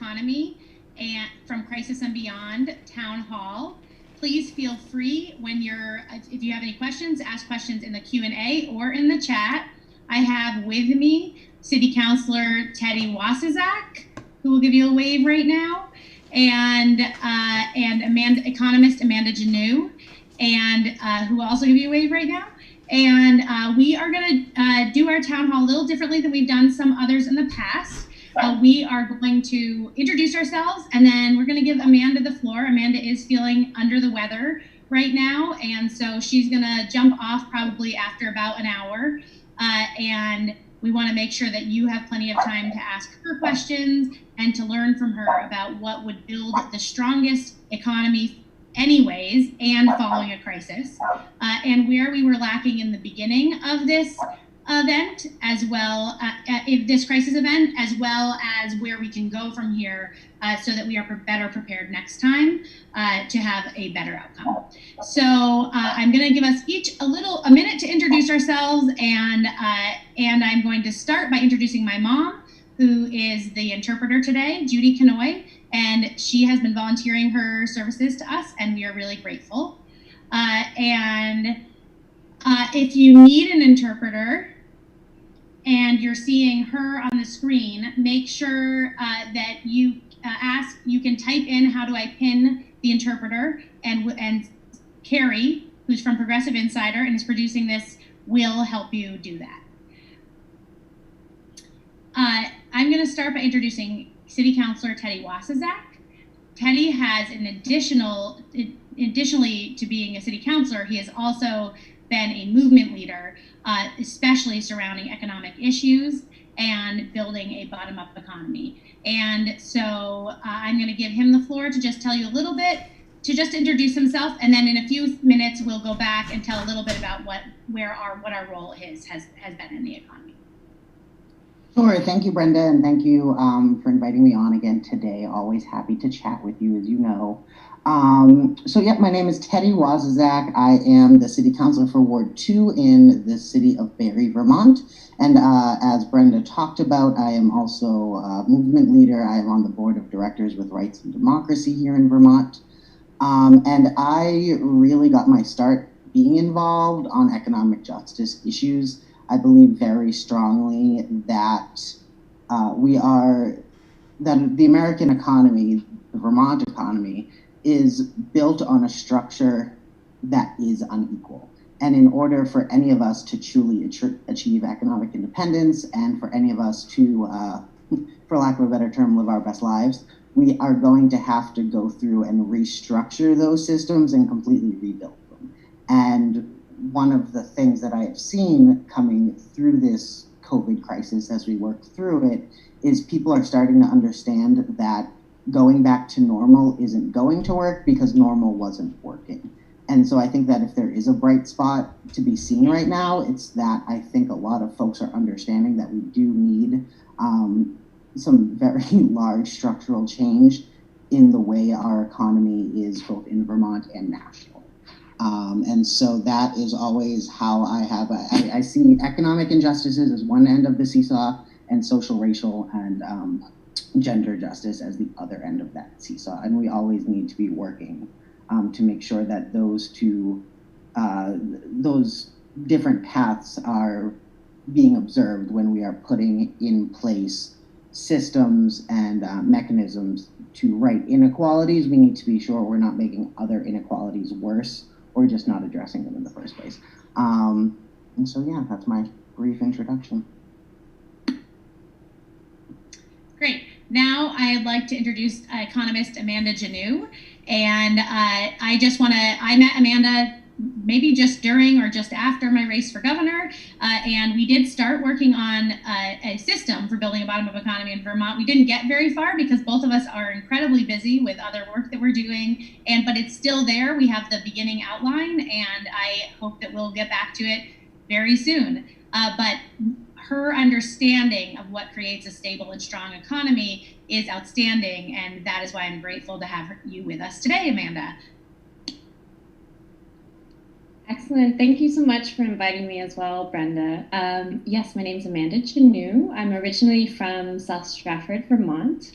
economy and from Crisis and Beyond Town Hall. Please feel free when if you have any questions, ask questions in the Q&A or in the chat. I have with me City Councilor Teddy Waszazak, who will give you a wave right now, and Economist Amanda Janoo, and who will also give you a wave right now. And we are going to do our town hall a little differently than we've done some others in the past. We are going to introduce ourselves, and then we're going to give Amanda the floor. Amanda is feeling under the weather right now, and so she's going to jump off probably after about an hour. And we want to make sure that you have plenty of time to ask her questions and to learn from her about what would build the strongest economy anyways and following a crisis, and where we were lacking in the beginning of this event, as well this crisis event, as well as where we can go from here, so that we are better prepared next time to have a better outcome. So I'm going to give us each a minute to introduce ourselves, and I'm going to start by introducing my mom, who is the interpreter today, Judy Kanoy, and she has been volunteering her services to us, and we are really grateful. If you need an interpreter and you're seeing her on the screen, make sure that you you can type in, how do I pin the interpreter, and Carrie, who's from Progressive Insider and is producing this, will help you do that. I'm going to start by introducing City Councilor Teddy Waszazak. Teddy has additionally to being a city councilor, he has also been a movement leader, especially surrounding economic issues and building a bottom-up economy. And so I'm going to give him the floor to just tell you a little bit, to just introduce himself, and then in a few minutes we'll go back and tell a little bit about what our role has been in the economy. Sure, thank you, Brenda, and thank you for inviting me on again today. Always happy to chat with you, as you know. My name is Teddy Waszazak. I am the City Councilor for Ward 2 in the city of Barrie, Vermont. And as Brenda talked about, I am also a movement leader. I am on the board of directors with Rights and Democracy here in Vermont. And I really got my start being involved on economic justice issues. I believe very strongly that the American economy, the Vermont economy, is built on a structure that is unequal. And in order for any of us to truly achieve economic independence, and for any of us to, for lack of a better term, live our best lives, we are going to have to go through and restructure those systems and completely rebuild them. And one of the things that I have seen coming through this COVID crisis as we work through it is people are starting to understand that going back to normal isn't going to work because normal wasn't working. And so I think that if there is a bright spot to be seen right now, it's that I think a lot of folks are understanding that we do need some very large structural change in the way our economy is, both in Vermont and national. And so that is always how I see economic injustices as one end of the seesaw, and social, racial, and gender justice as the other end of that seesaw. And we always need to be working to make sure that those different paths are being observed when we are putting in place systems and mechanisms to right inequalities. We need to be sure we're not making other inequalities worse, or just not addressing them in the first place. And so, yeah, that's my brief introduction. Great. Now I'd like to introduce economist Amanda Janoo. And I met Amanda maybe just during or just after my race for governor. And we did start working on a system for building a bottom-up economy in Vermont. We didn't get very far because both of us are incredibly busy with other work that we're doing, but it's still there. We have the beginning outline, and I hope that we'll get back to it very soon. But her understanding of what creates a stable and strong economy is outstanding, and that is why I'm grateful to have you with us today, Amanda. Excellent. Thank you so much for inviting me as well, Brenda. Yes, my name is Amanda Janoo. I'm originally from South Stratford, Vermont.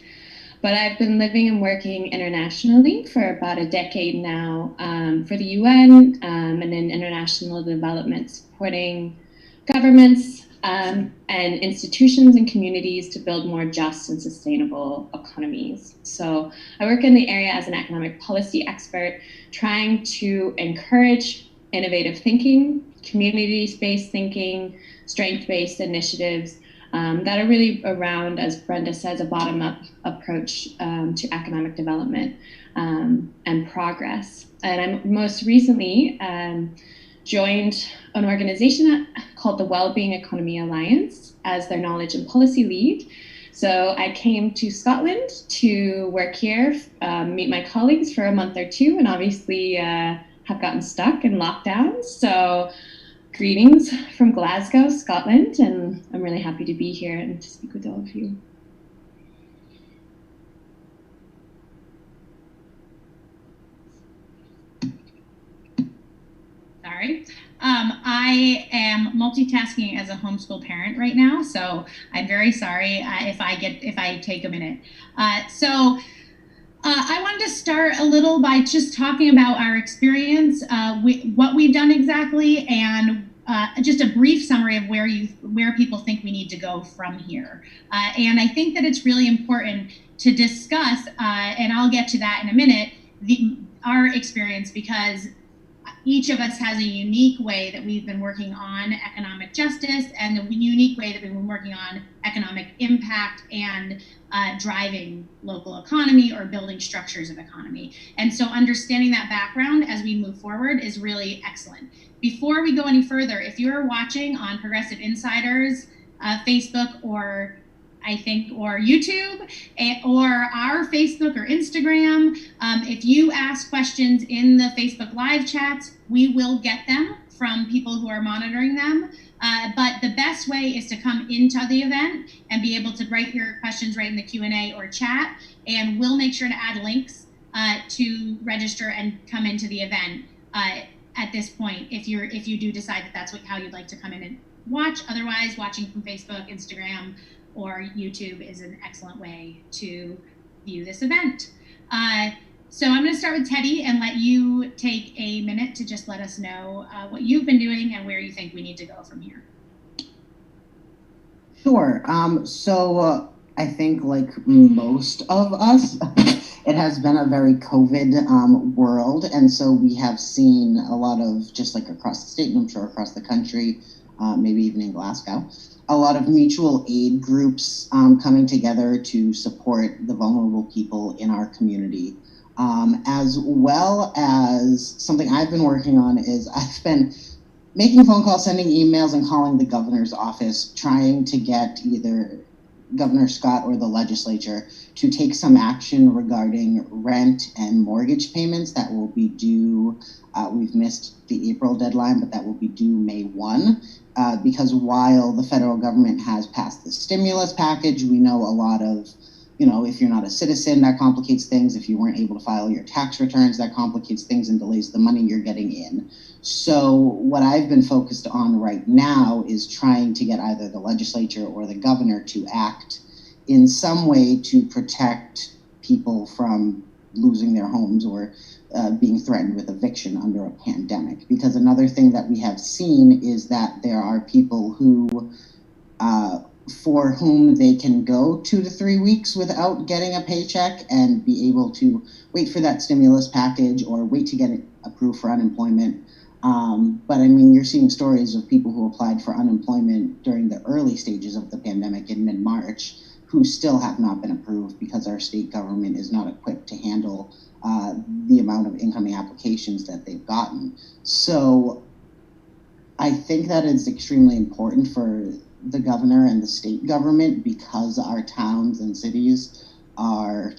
But I've been living and working internationally for about a decade now, for the UN and in international development, supporting governments and institutions and communities to build more just and sustainable economies. So I work in the area as an economic policy expert, trying to encourage innovative thinking, community-based thinking, strength-based initiatives that are really around, as Brenda says, a bottom-up approach to economic development and progress. And I most recently joined an organization called the Wellbeing Economy Alliance as their knowledge and policy lead. So I came to Scotland to work here, meet my colleagues for a month or two, and obviously have gotten stuck in lockdown. So greetings from Glasgow, Scotland, and I'm really happy to be here and to speak with all of you. Sorry. I am multitasking as a homeschool parent right now, so I'm very sorry if I take a minute. I wanted to start a little by just talking about our experience, what we've done exactly, and just a brief summary of where people think we need to go from here. And I think that it's really important to discuss, and I'll get to that in a minute, our experience, because each of us has a unique way that we've been working on economic justice and the unique way that we've been working on economic impact and driving local economy or building structures of economy. And so understanding that background as we move forward is really excellent. Before we go any further, if you're watching on Progressive Insiders, Facebook, or YouTube, or our Facebook or Instagram. If you ask questions in the Facebook live chats, we will get them from people who are monitoring them. But the best way is to come into the event and be able to write your questions right in the Q&A or chat, and we'll make sure to add links to register and come into the event at this point if you do decide that that's how you'd like to come in and watch. Otherwise, watching from Facebook, Instagram, or YouTube is an excellent way to view this event. So I'm going to start with Teddy and let you take a minute to just let us know what you've been doing and where you think we need to go from here. Sure. I think, like most of us, it has been a very COVID world, and so we have seen a lot of, just like across the state, and I'm sure across the country, maybe even in Glasgow, a lot of mutual aid groups coming together to support the vulnerable people in our community. As well as something I've been working on is I've been making phone calls, sending emails, and calling the governor's office, trying to get either Governor Scott or the legislature to take some action regarding rent and mortgage payments that will be due. We've missed the April deadline, but that will be due May 1. Because while the federal government has passed the stimulus package, we know a lot of, if you're not a citizen, that complicates things. If you weren't able to file your tax returns, that complicates things and delays the money you're getting in. So what I've been focused on right now is trying to get either the legislature or the governor to act in some way to protect people from losing their homes or being threatened with eviction under a pandemic. Because another thing that we have seen is that there are people who, for whom they can go 2 to 3 weeks without getting a paycheck and be able to wait for that stimulus package or wait to get it approved for unemployment. But I mean, you're seeing stories of people who applied for unemployment during the early stages of the pandemic in mid-March who still have not been approved because our state government is not equipped to handle the amount of incoming applications that they've gotten. So I think that it's extremely important for the governor and the state government, because our towns and cities are,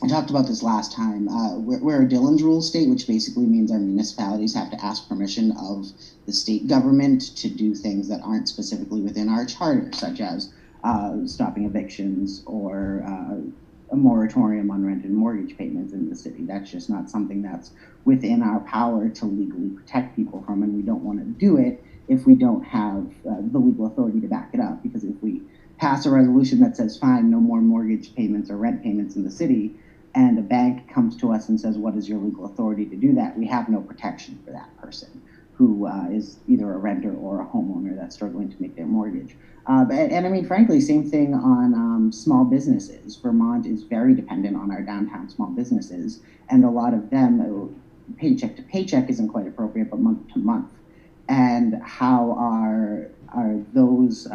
I talked about this last time, we're a Dillon's Rule state, which basically means our municipalities have to ask permission of the state government to do things that aren't specifically within our charter, such as stopping evictions or a moratorium on rent and mortgage payments in the city. That's just not something that's within our power to legally protect people from, and we don't want to do it if we don't have the legal authority to back it up. Because if we pass a resolution that says, fine, no more mortgage payments or rent payments in the city, and a bank comes to us and says, what is your legal authority to do that? We have no protection for that person who is either a renter or a homeowner that's struggling to make their mortgage. And I mean, frankly, same thing on small businesses. Vermont is very dependent on our downtown small businesses, and a lot of them, paycheck to paycheck isn't quite appropriate, but month to month. And how are those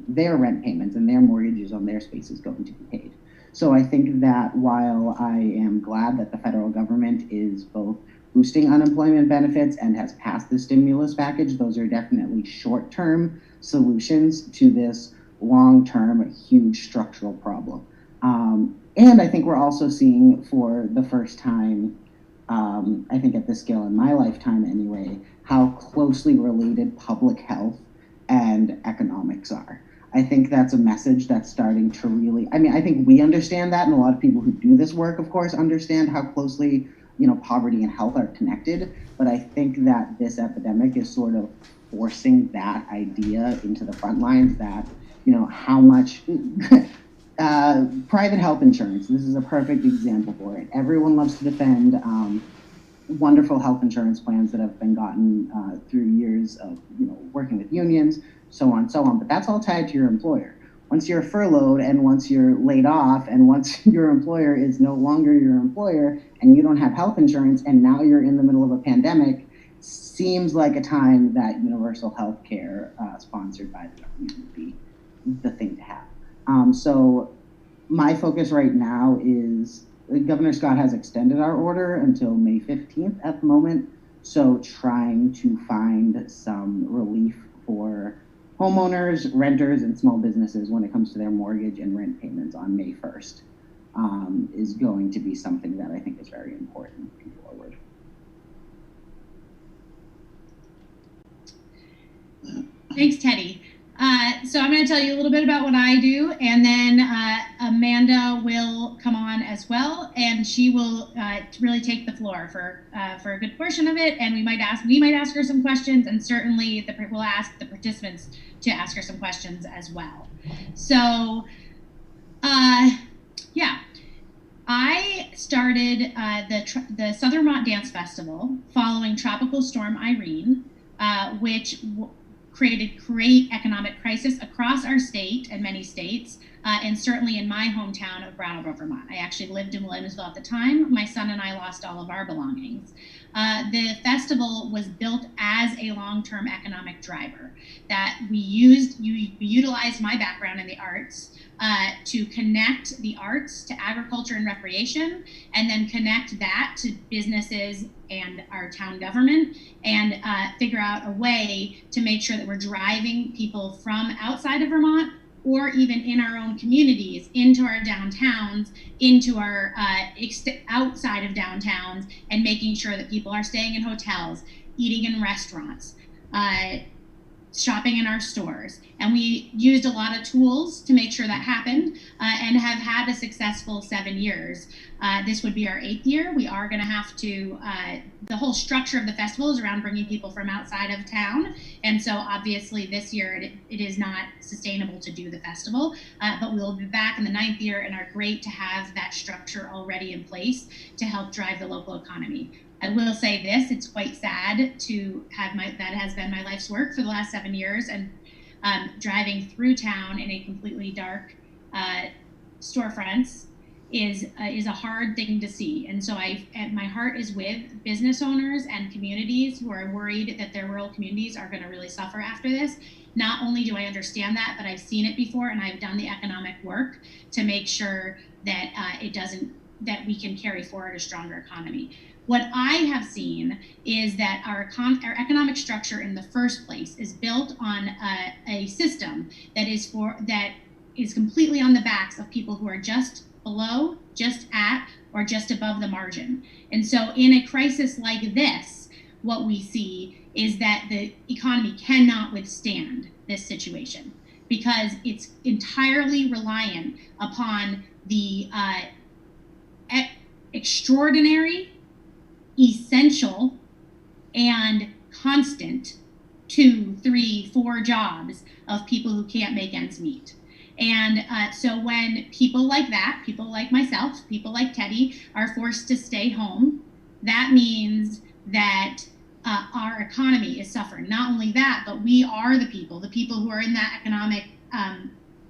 their rent payments and their mortgages on their spaces going to be paid? So I think that while I am glad that the federal government is both boosting unemployment benefits and has passed the stimulus package, those are definitely short-term solutions to this long-term, huge structural problem. And I think we're also seeing for the first time, I think at this scale in my lifetime anyway, how closely related public health and economics are. I think that's a message that's starting to really, I mean, I think we understand that, and a lot of people who do this work, of course, understand how closely, you know, poverty and health are connected. But I think that this epidemic is sort of forcing that idea into the front lines that, you know, how much private health insurance, this is a perfect example for it. Everyone loves to defend wonderful health insurance plans that have been gotten through years of, you know, working with unions, so on and so on, but that's all tied to your employer. Once you're furloughed and once you're laid off and once your employer is no longer your employer and you don't have health insurance and now you're in the middle of a pandemic, seems like a time that universal health care sponsored by the government would be the thing to have. So my focus right now is Governor Scott has extended our order until May 15th at the moment. So trying to find some relief for homeowners, renters, and small businesses when it comes to their mortgage and rent payments on May 1st is going to be something that I think is very important moving forward. Thanks, Teddy. So I'm going to tell you a little bit about what I do, and then Amanda will come on as well, and she will really take the floor for a good portion of it. And we might ask her some questions, and certainly we'll ask the participants to ask her some questions as well. So, yeah, I started the Southern Vermont Dance Festival following Tropical Storm Irene, which created great economic crisis across our state and many states, and certainly in my hometown of Brattleboro, Vermont. I actually lived in Williamsville at the time. My son and I lost all of our belongings. The festival was built as a long-term economic driver that we utilized my background in the arts to connect the arts to agriculture and recreation, and then connect that to businesses and our town government, and figure out a way to make sure that we're driving people from outside of Vermont or even in our own communities into our downtowns, into our outside of downtowns, and making sure that people are staying in hotels, eating in restaurants, shopping in our stores. And we used a lot of tools to make sure that happened, and have had a successful 7 years. This would be our 8th year. We are gonna have to, the whole structure of the festival is around bringing people from outside of town. And so obviously this year it is not sustainable to do the festival, but we'll be back in the 9th year and are great to have that structure already in place to help drive the local economy. I will say this, it's quite sad to have that has been my life's work for the last 7 years, and driving through town in a completely dark storefronts is a hard thing to see. And so my heart is with business owners and communities who are worried that their rural communities are going to really suffer after this. Not only do I understand that, but I've seen it before, and I've done the economic work to make sure that that we can carry forward a stronger economy. What I have seen is that our economic structure in the first place is built on a system that is completely on the backs of people who are just below, just at, or just above the margin. And so in a crisis like this, what we see is that the economy cannot withstand this situation because it's entirely reliant upon the extraordinary, essential, and constant 2, 3, 4 jobs of people who can't make ends meet. And so when people like that, people like myself, people like Teddy are forced to stay home, that means that our economy is suffering. Not only that, but we are the people who are in that economic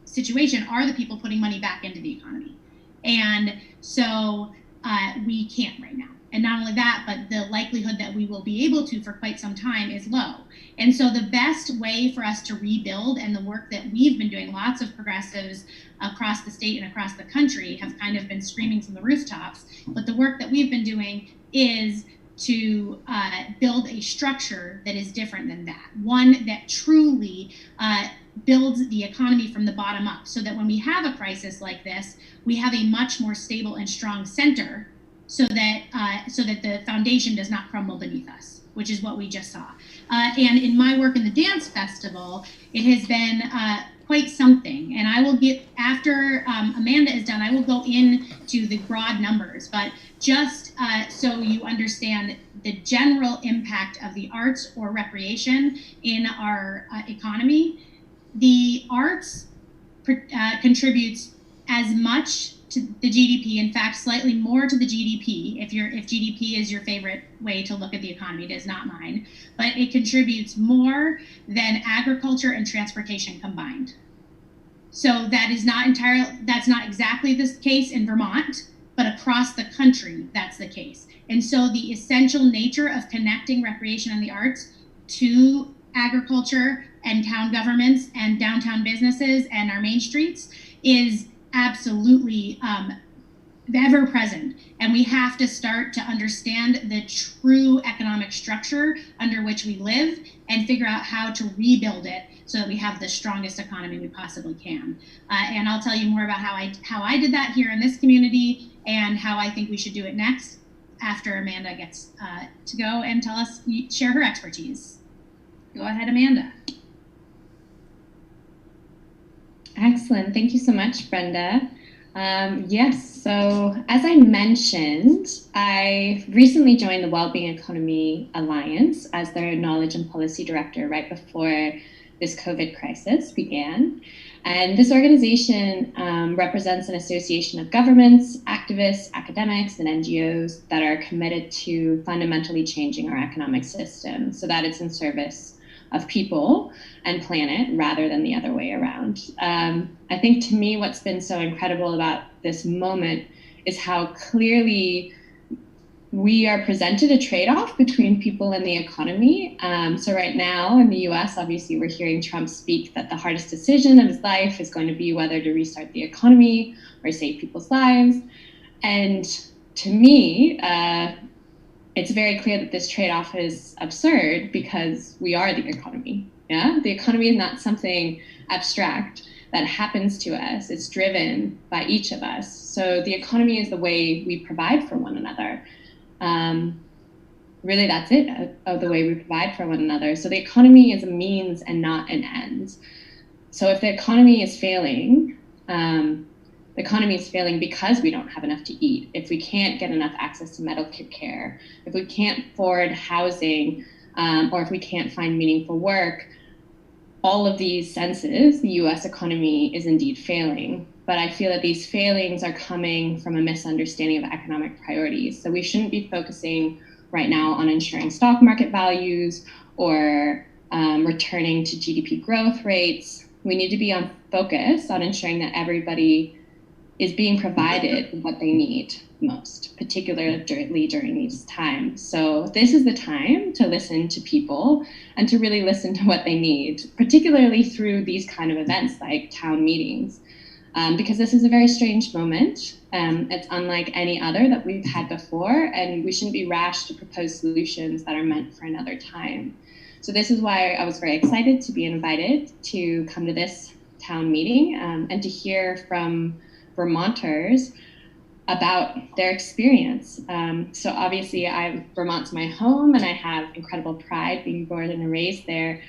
situation are the people putting money back into the economy. And so we can't right now. And not only that, but the likelihood that we will be able to for quite some time is low. And so the best way for us to rebuild, and the work that we've been doing, lots of progressives across the state and across the country have kind of been screaming from the rooftops, but the work that we've been doing is to build a structure that is different than that. One that truly builds the economy from the bottom up, so that when we have a crisis like this, we have a much more stable and strong center, so that the foundation does not crumble beneath us, which is what we just saw. And in my work in the dance festival, it has been quite something. And I will get, after Amanda is done, I will go into the broad numbers, but just so you understand the general impact of the arts or recreation in our economy, the arts contributes as much to the GDP, in fact, slightly more to the GDP, if GDP is your favorite way to look at the economy. It is not mine, but it contributes more than agriculture and transportation combined. So that's not exactly the case in Vermont, but across the country, that's the case. And so the essential nature of connecting recreation and the arts to agriculture and town governments and downtown businesses and our main streets is absolutely ever present. And we have to start to understand the true economic structure under which we live and figure out how to rebuild it so that we have the strongest economy we possibly can. And I'll tell you more about how I did that here in this community and how I think we should do it next after Amanda gets to go and share her expertise. Go ahead, Amanda. Excellent. Thank you so much, Brenda. Yes, so as I mentioned, I recently joined the Wellbeing Economy Alliance as their Knowledge and Policy Director right before this COVID crisis began. And this organization represents an association of governments, activists, academics, and NGOs that are committed to fundamentally changing our economic system so that it's in service of people and planet rather than the other way around. I think to me what's been so incredible about this moment is how clearly we are presented a trade-off between people and the economy. So right now in the US, obviously we're hearing Trump speak that the hardest decision of his life is going to be whether to restart the economy or save people's lives. And to me, it's very clear that this trade-off is absurd because we are the economy. Yeah, the economy is not something abstract that happens to us. It's driven by each of us. So the economy is the way we provide for one another. Really, that's it, of the way we provide for one another. So the economy is a means and not an end. So if the economy is failing, the economy is failing because we don't have enough to eat. If we can't get enough access to medical care, if we can't afford housing, or if we can't find meaningful work, all of these senses, the US economy is indeed failing. But I feel that these failings are coming from a misunderstanding of economic priorities. So we shouldn't be focusing right now on ensuring stock market values or returning to GDP growth rates. We need to be on focus on ensuring that everybody is being provided what they need most, particularly during these times. So this is the time to listen to people and to really listen to what they need, particularly through these kind of events like town meetings, because this is a very strange moment. It's unlike any other that we've had before, and we shouldn't be rash to propose solutions that are meant for another time. So this is why I was very excited to be invited to come to this town meeting and to hear from Vermonters about their experience. So obviously Vermont's my home and I have incredible pride being born and raised there,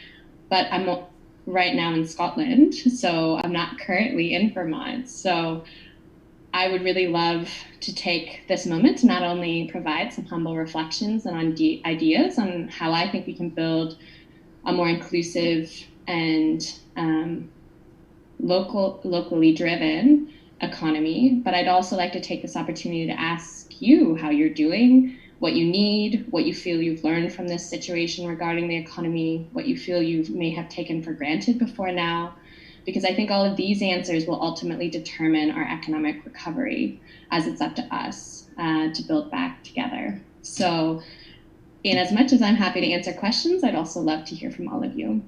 but I'm right now in Scotland, so I'm not currently in Vermont. So I would really love to take this moment to not only provide some humble reflections and ideas on how I think we can build a more inclusive and locally driven economy, but I'd also like to take this opportunity to ask you how you're doing, what you need, what you feel you've learned from this situation regarding the economy, what you feel you may have taken for granted before now, because I think all of these answers will ultimately determine our economic recovery, as it's up to us to build back together. So, in as much as I'm happy to answer questions, I'd also love to hear from all of you.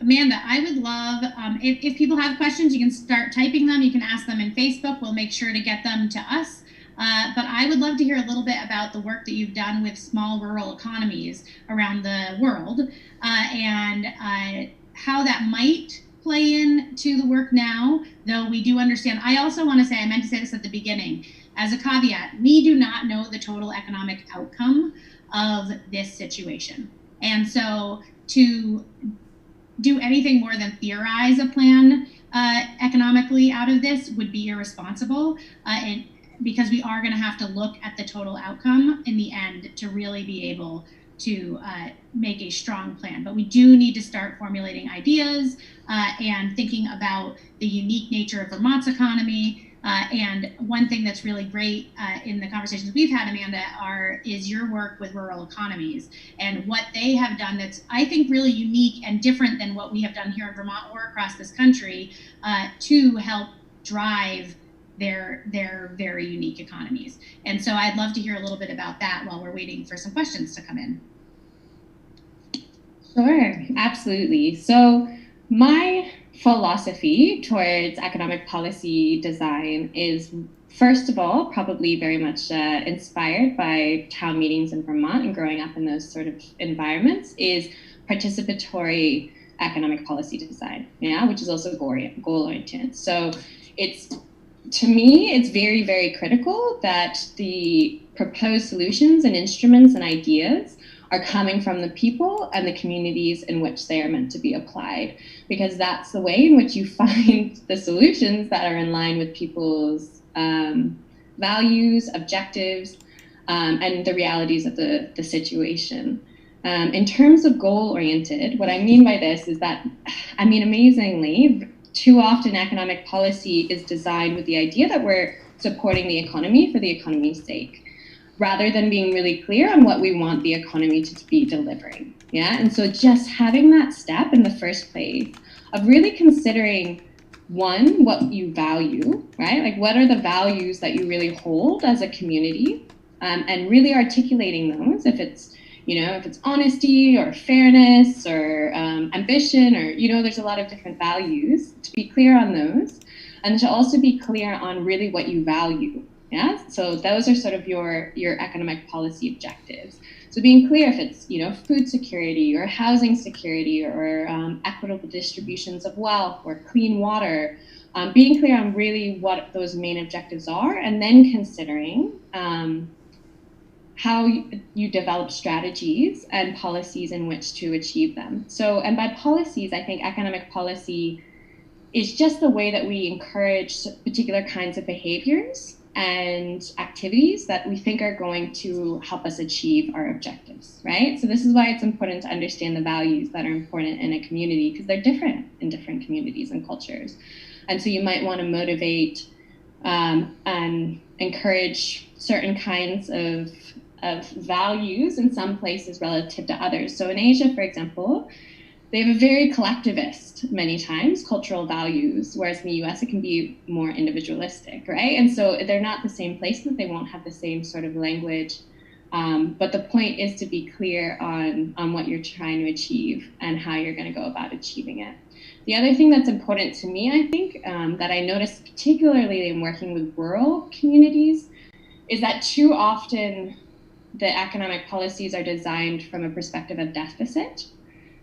Amanda, I would love, if people have questions, you can start typing them. You can ask them in Facebook. We'll make sure to get them to us. But I would love to hear a little bit about the work that you've done with small rural economies around the world and how that might play into the work now, though we do understand. I also want to say, I meant to say this at the beginning, as a caveat, we do not know the total economic outcome of this situation. And so to do anything more than theorize a plan economically out of this would be irresponsible, and because we are going to have to look at the total outcome in the end to really be able to make a strong plan. But we do need to start formulating ideas and thinking about the unique nature of Vermont's economy. And one thing that's really great in the conversations we've had, Amanda, is your work with rural economies and what they have done that's, I think, really unique and different than what we have done here in Vermont or across this country to help drive their very unique economies. And so I'd love to hear a little bit about that while we're waiting for some questions to come in. Sure, absolutely. So my philosophy towards economic policy design is, first of all, probably very much inspired by town meetings in Vermont and growing up in those sort of environments, is participatory economic policy design, yeah, which is also goal-oriented. So to me, it's very, very critical that the proposed solutions and instruments and ideas are coming from the people and the communities in which they are meant to be applied, because that's the way in which you find the solutions that are in line with people's values, objectives, and the realities of the situation. In terms of goal-oriented, what I mean by this is that, amazingly, too often economic policy is designed with the idea that we're supporting the economy for the economy's sake, rather than being really clear on what we want the economy to be delivering. Yeah, and so just having that step in the first place of really considering, one, what you value, right? Like, what are the values that you really hold as a community, and really articulating those, if it's honesty or fairness or ambition, or, there's a lot of different values, to be clear on those, and to also be clear on really what you value. Yeah, so those are sort of your economic policy objectives. So being clear if it's food security or housing security or equitable distributions of wealth or clean water, being clear on really what those main objectives are, and then considering how you develop strategies and policies in which to achieve them. So, and by policies, I think economic policy is just the way that we encourage particular kinds of behaviors and activities that we think are going to help us achieve our objectives, right? So this is why it's important to understand the values that are important in a community, because they're different in different communities and cultures. And so you might want to motivate and encourage certain kinds of values in some places relative to others. So in Asia, for example, they have a very collectivist, many times, cultural values, whereas in the US it can be more individualistic, right? And so they're not the same placement, they won't have the same sort of language, but the point is to be clear on what you're trying to achieve and how you're going to go about achieving it. The other thing that's important to me, I think, that I notice particularly in working with rural communities, is that too often the economic policies are designed from a perspective of deficit.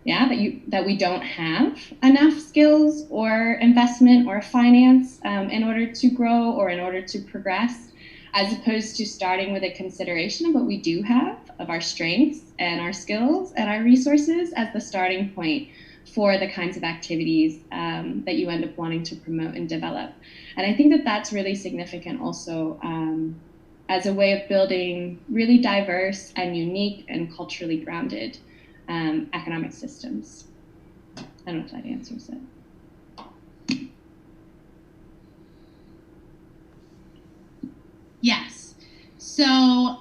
Yeah, that we don't have enough skills or investment or finance in order to grow or in order to progress, as opposed to starting with a consideration of what we do have, of our strengths and our skills and our resources as the starting point for the kinds of activities that you end up wanting to promote and develop. And I think that that's really significant also as a way of building really diverse and unique and culturally grounded economic systems. I don't know if that answers it. Yes. So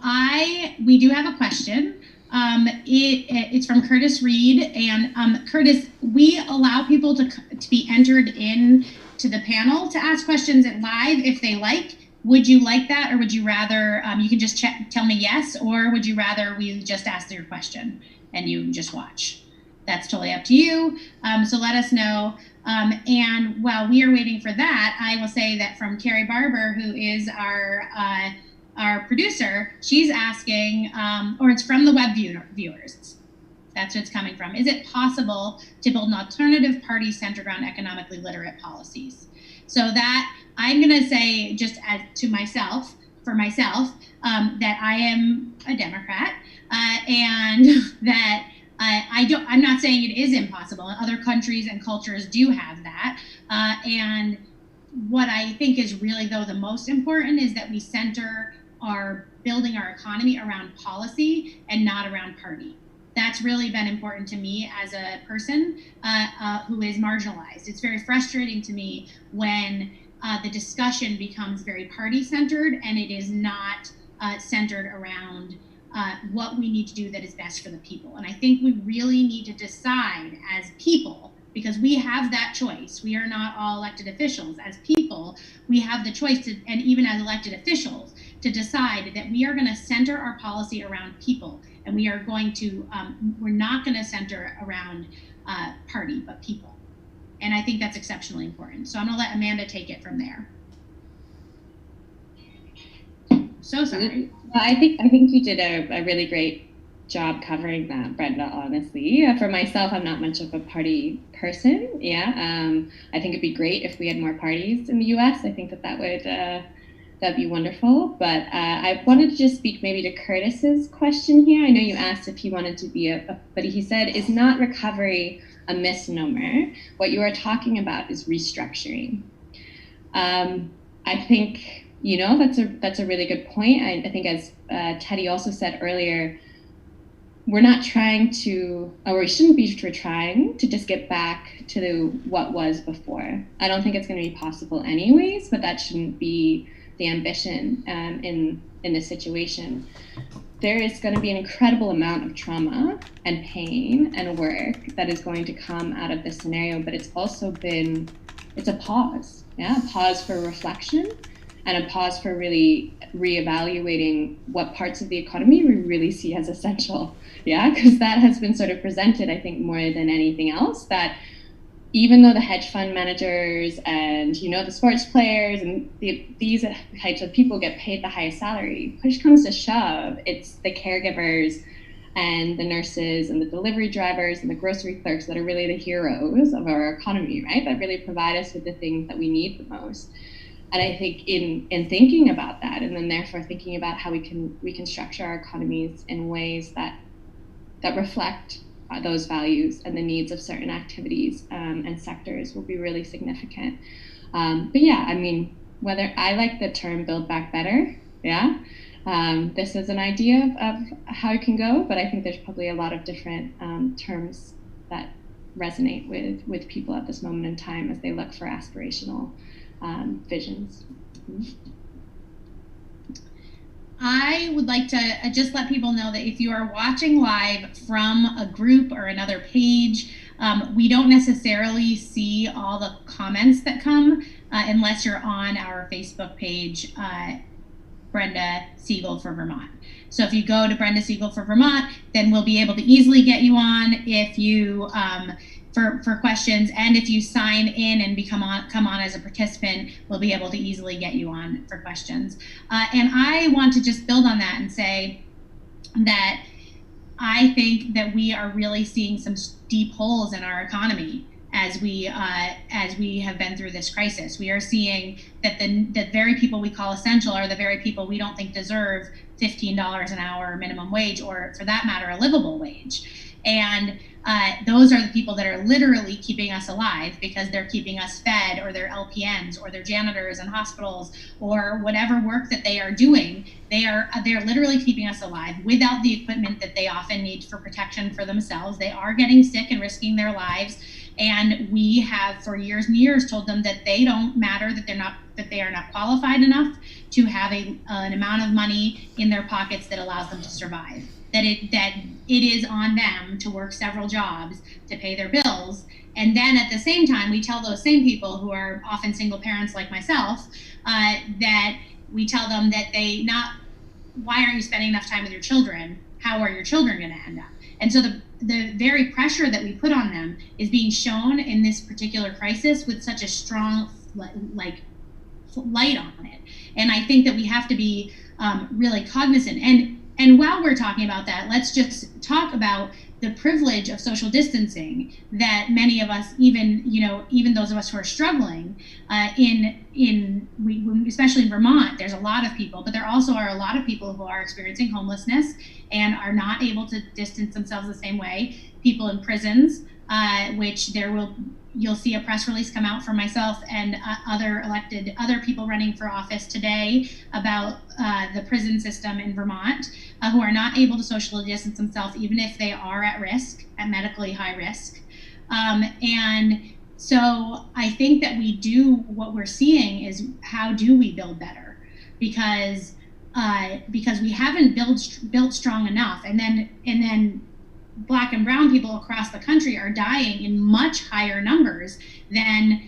we do have a question. It's from Curtis Reed, and Curtis, we allow people to be entered in to the panel to ask questions live if they like. Would you like that, or would you rather you can just tell me yes, or would you rather we just ask your question and you just watch? That's totally up to you. So let us know. And while we are waiting for that, I will say that from Carrie Barber, who is our producer, she's asking, or it's from the web viewers. That's what it's coming from. Is it possible to build an alternative party centered around economically literate policies? So that I'm going to say, just for myself, that I am a Democrat, and that I'm not saying it is impossible. Other countries and cultures do have that, and what I think is really, though, the most important is that we center building our economy around policy and not around party. That's really been important to me as a person who is marginalized. It's very frustrating to me when the discussion becomes very party-centered and it is not centered around what we need to do that is best for the people. And I think we really need to decide as people, because we have that choice. We are not all elected officials. As people, we have the choice to, and even as elected officials, to decide that we are going to center our policy around people, and we are going to, we're not going to center around party, but people. And I think that's exceptionally important. So I'm going to let Amanda take it from there. So sorry. Well, I think you did a really great job covering that, Brenda, honestly. For myself, I'm not much of a party person. I think it'd be great if we had more parties in the US. I think that would that'd be wonderful. But I wanted to just speak maybe to Curtis's question here. I know you asked if he wanted to be but he said, is not recovery a misnomer? What you are talking about is restructuring. I think, that's a really good point. I think, as Teddy also said earlier, we're not trying to, or we shouldn't be trying to just get back to what was before. I don't think it's going to be possible anyways, but that shouldn't be the ambition in this situation. There is going to be an incredible amount of trauma and pain and work that is going to come out of this scenario, but it's also it's a pause, a pause for reflection and a pause for really reevaluating what parts of the economy we really see as essential, because that has been sort of presented, I think, more than anything else, that even though the hedge fund managers and, the sports players and these types of people get paid the highest salary, push comes to shove, it's the caregivers and the nurses and the delivery drivers and the grocery clerks that are really the heroes of our economy, right? That really provide us with the things that we need the most. And I think in thinking about that, and then therefore thinking about how we can structure our economies in ways that reflect those values and the needs of certain activities and sectors will be really significant. Whether I like the term "Build Back Better," this is an idea of how it can go, but I think there's probably a lot of different terms that resonate with people at this moment in time as they look for aspirational visions. I would like to just let people know that if you are watching live from a group or another page, we don't necessarily see all the comments that come unless you're on our Facebook page, Brenda Siegel for Vermont. So if you go to Brenda Siegel for Vermont, then we'll be able to easily get you on if you for questions, and if you sign in and come on as a participant, we'll be able to easily get you on for questions. And I want to just build on that and say that I think that we are really seeing some deep holes in our economy as we have been through this crisis. We are seeing that the very people we call essential are the very people we don't think deserve $15 an hour minimum wage, or for that matter, a livable wage. And those are the people that are literally keeping us alive, because they're keeping us fed, or they're LPNs, or they're janitors in hospitals, or whatever work that they are doing. They're literally keeping us alive without the equipment that they often need for protection for themselves. They are getting sick and risking their lives. And we have for years and years told them that they don't matter, that they are not qualified enough to have an amount of money in their pockets that allows them to survive. That it is on them to work several jobs to pay their bills. And then at the same time, we tell those same people who are often single parents like myself, that we tell them that why aren't you spending enough time with your children? How are your children going to end up? And so the very pressure that we put on them is being shown in this particular crisis with such a strong light on it. And I think that we have to be really cognizant. And while we're talking about that, let's just talk about the privilege of social distancing that many of us, even those of us who are struggling, especially in Vermont, there's a lot of people, but there also are a lot of people who are experiencing homelessness and are not able to distance themselves the same way. People in prisons, which you'll see a press release come out from myself and other people running for office today about the prison system in Vermont, who are not able to socially distance themselves, even if they are at risk, at medically high risk. And so I think that what we're seeing is, how do we build better? Because we haven't built strong enough, and then Black and brown people across the country are dying in much higher numbers than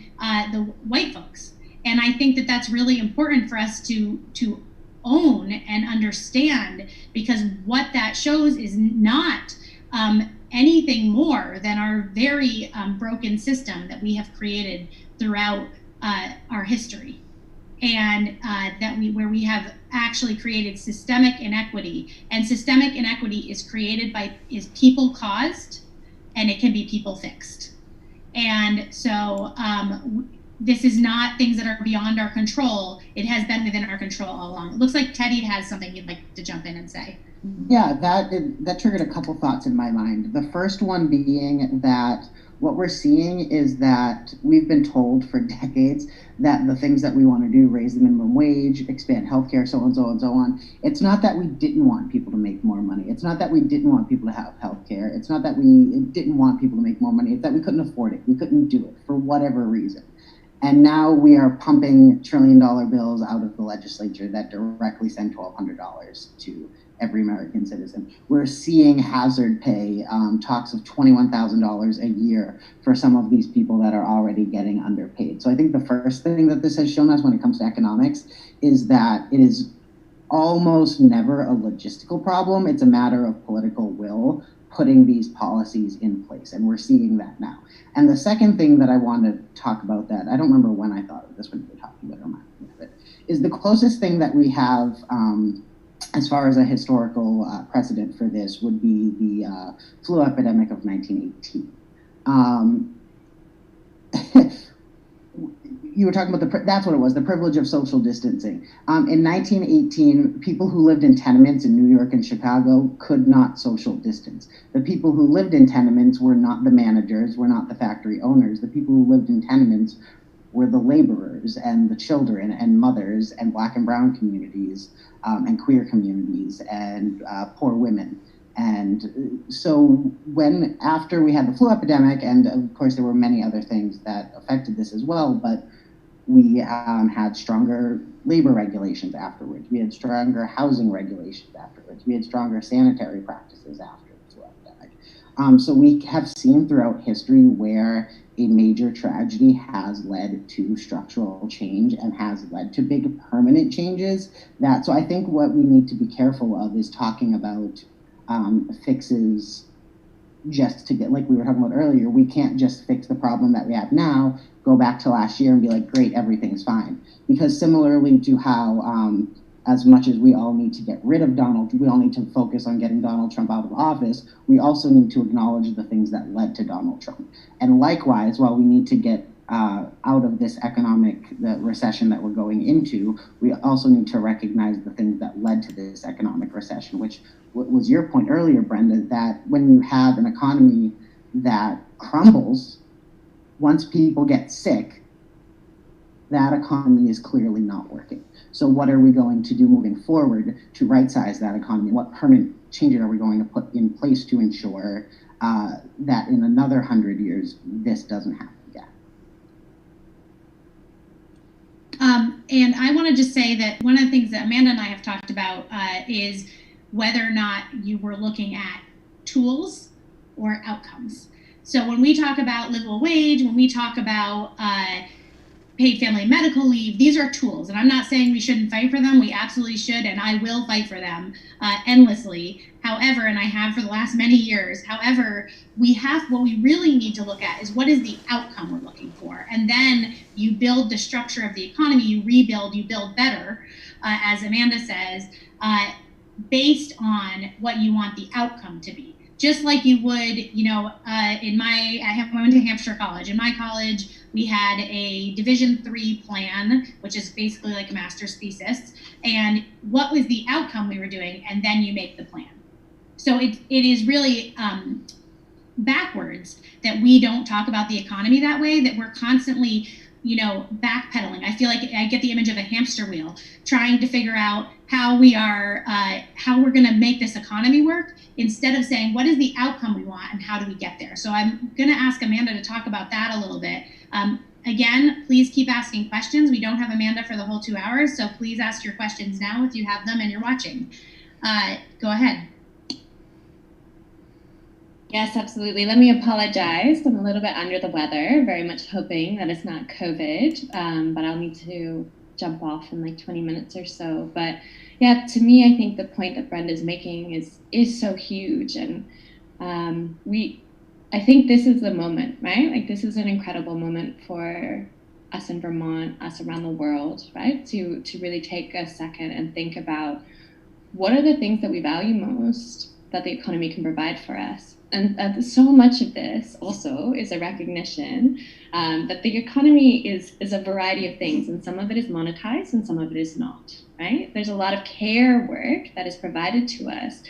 the white folks. And I think that that's really important for us to own and understand, because what that shows is not anything more than our very broken system that we have created throughout our history. And where we have actually created systemic inequity, and systemic inequity is people caused, and it can be people fixed. And so this is not things that are beyond our control. It has been within our control all along. It looks like Teddy has something you'd like to jump in and say. Yeah, that triggered a couple thoughts in my mind. The first one being that what we're seeing is that we've been told for decades that the things that we want to do, raise the minimum wage, expand healthcare, so on and so on and so on. It's not that we didn't want people to make more money. It's not that we didn't want people to have healthcare. It's not that we didn't want people to make more money. It's that we couldn't afford it. We couldn't do it for whatever reason. And now we are pumping $1 trillion bills out of the legislature that directly send $1,200 to every American citizen. We're seeing hazard pay, talks of $21,000 a year for some of these people that are already getting underpaid. So I think the first thing that this has shown us when it comes to economics is that it is almost never a logistical problem. It's a matter of political will putting these policies in place, and we're seeing that now. And the second thing that I want to talk about, that I don't remember when I thought of this when we were talking about it, is the closest thing that we have as far as a historical precedent for this would be the flu epidemic of 1918. You were talking about that's what it was, the privilege of social distancing. In 1918, people who lived in tenements in New York and Chicago could not social distance. The people who lived in tenements were not the managers, were not the factory owners. The people who lived in tenements were the laborers and the children and mothers and Black and brown communities and queer communities and poor women. And so after we had the flu epidemic, and of course there were many other things that affected this as well, but we had stronger labor regulations afterwards. We had stronger housing regulations afterwards. We had stronger sanitary practices after the flu epidemic. So we have seen throughout history where a major tragedy has led to structural change and has led to big permanent changes. So I think what we need to be careful of is talking about fixes just to get, like we were talking about earlier, we can't just fix the problem that we have now, go back to last year and be like, great, everything's fine. Because similarly to how as much as we all need to get rid of we all need to focus on getting Donald Trump out of office, we also need to acknowledge the things that led to Donald Trump. And likewise, while we need to get out of this economic recession that we're going into, we also need to recognize the things that led to this economic recession, which was your point earlier, Brenda, that when you have an economy that crumbles, once people get sick, that economy is clearly not working. So what are we going to do moving forward to right-size that economy? What permanent changes are we going to put in place to ensure that in another 100 years, this doesn't happen again? And I want to just say that one of the things that Amanda and I have talked about is whether or not you were looking at tools or outcomes. So when we talk about livable wage, when we talk about paid family and medical leave, these are tools. And I'm not saying we shouldn't fight for them. We absolutely should, and I will fight for them endlessly. However, and I have for the last many years, however, what we really need to look at is what is the outcome we're looking for. And then you build the structure of the economy, you rebuild, you build better, as Amanda says, based on what you want the outcome to be. Just like you would, I went to Hampshire College. In my college, we had a Division III plan, which is basically like a master's thesis. And what was the outcome we were doing? And then you make the plan. So it is really backwards that we don't talk about the economy that way, that we're constantly, backpedaling. I feel like I get the image of a hamster wheel, trying to figure out how we're going to make this economy work, instead of saying, what is the outcome we want and how do we get there? So I'm going to ask Amanda to talk about that a little bit. Again, please keep asking questions. We don't have Amanda for the whole 2 hours, so please ask your questions now if you have them and you're watching. Go ahead. Yes, absolutely. Let me apologize. I'm a little bit under the weather, very much hoping that it's not COVID, but I'll need to jump off in like 20 minutes or so. But yeah, to me, I think the point that Brenda's making is so huge. And I think this is the moment, right? Like, this is an incredible moment for us in Vermont, us around the world, right? To really take a second and think about what are the things that we value most that the economy can provide for us. And so much of this also is a recognition that the economy is a variety of things, and some of it is monetized and some of it is not, right? There's a lot of care work that is provided to us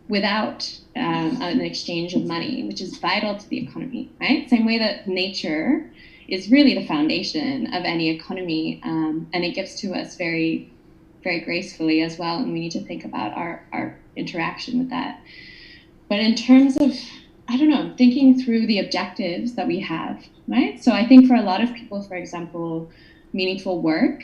without an exchange of money, which is vital to the economy, right? Same way that nature is really the foundation of any economy, and it gives to us very, very gracefully as well, and we need to think about our interaction with that. But in terms of, thinking through the objectives that we have, right? So I think for a lot of people, for example, meaningful work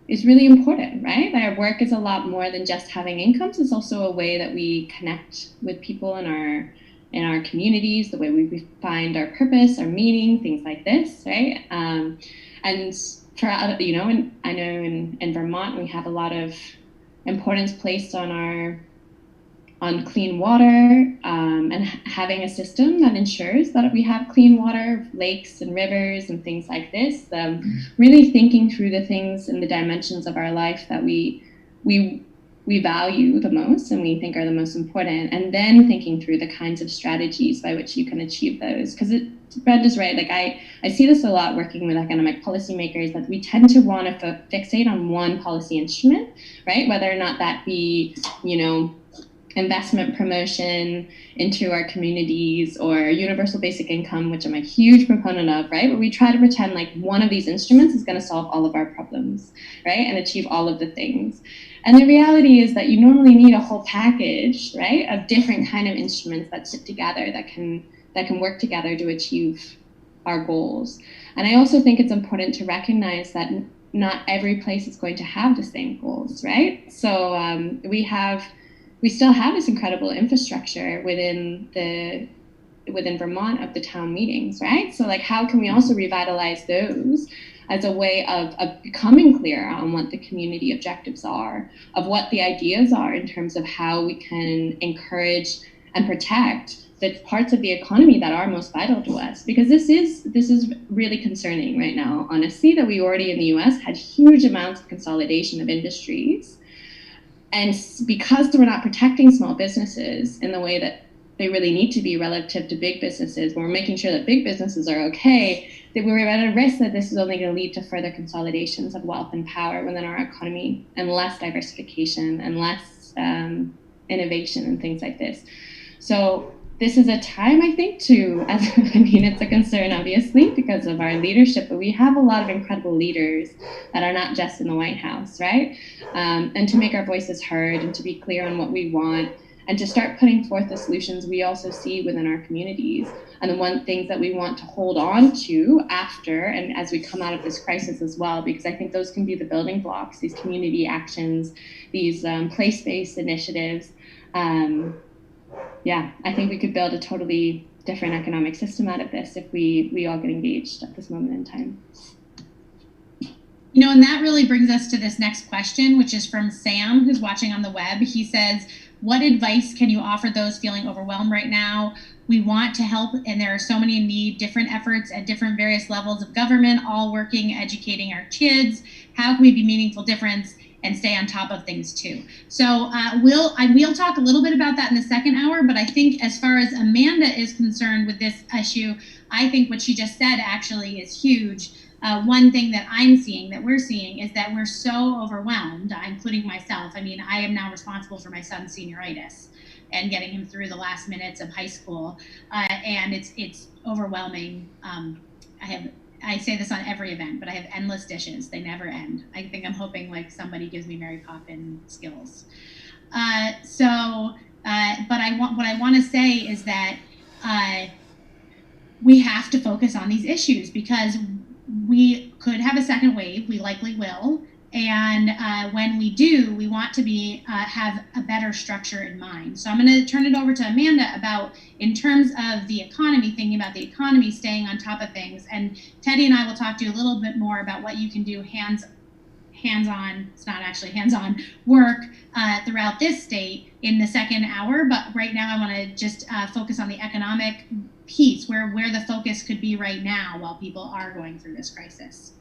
is really important, right? Our work is a lot more than just having incomes. It's also a way that we connect with people in our communities, the way we find our purpose, our meaning, things like this, right? And for, I know in Vermont, we have a lot of importance placed on clean water, and having a system that ensures that we have clean water, lakes and rivers and things like this. Really thinking through the things and the dimensions of our life that we value the most and we think are the most important, and then thinking through the kinds of strategies by which you can achieve those. Because Brenda's right. Like I see this a lot working with economic policymakers, that we tend to want to fixate on one policy instrument, right? Whether or not that be, investment promotion into our communities or universal basic income, which I'm a huge proponent of, right? But we try to pretend like one of these instruments is going to solve all of our problems, right? And achieve all of the things. And the reality is that you normally need a whole package, right, of different kind of instruments that sit together, that can work together to achieve our goals. And I also think it's important to recognize that not every place is going to have the same goals, right? So we still have this incredible infrastructure within Vermont of the town meetings, right? So like, how can we also revitalize those as a way of becoming clear on what the community objectives are, of what the ideas are in terms of how we can encourage and protect the parts of the economy that are most vital to us? Because this is really concerning right now, honestly, that we already in the US had huge amounts of consolidation of industries, And because we're not protecting small businesses in the way that they really need to be relative to big businesses, when we're making sure that big businesses are okay, that we're at a risk that this is only going to lead to further consolidations of wealth and power within our economy, and less diversification and less innovation and things like this. So this is a time, I think, it's a concern, obviously, because of our leadership, but we have a lot of incredible leaders that are not just in the White House, right? And to make our voices heard and to be clear on what we want and to start putting forth the solutions we also see within our communities and the things that we want to hold on to after and as we come out of this crisis as well, because I think those can be the building blocks, these community actions, these place-based initiatives. Yeah, I think we could build a totally different economic system out of this if we all get engaged at this moment in time. You know, and that really brings us to this next question, which is from Sam, who's watching on the web. He says, what advice can you offer those feeling overwhelmed right now? We want to help, and there are so many in need, different efforts at different various levels of government, all working, educating our kids. How can we be meaningful difference and stay on top of things too? So we'll talk a little bit about that in the second hour, but I think as far as Amanda is concerned with this issue, I think what she just said actually is huge. One thing that I'm seeing, that we're seeing, is that we're so overwhelmed, including myself. I mean, I am now responsible for my son's senioritis and getting him through the last minutes of high school, and it's overwhelming. I say this on every event, but I have endless dishes. They never end. I think I'm hoping like somebody gives me Mary Poppins skills. But what I want to say is that we have to focus on these issues because we could have a second wave. We likely will. And when we do, we want to have a better structure in mind. So I'm going to turn it over to Amanda about, in terms of the economy, thinking about the economy, staying on top of things. And Teddy and I will talk to you a little bit more about what you can do hands-on, it's not actually hands-on, work throughout this state in the second hour. But right now I want to just focus on the economic piece, where the focus could be right now while people are going through this crisis.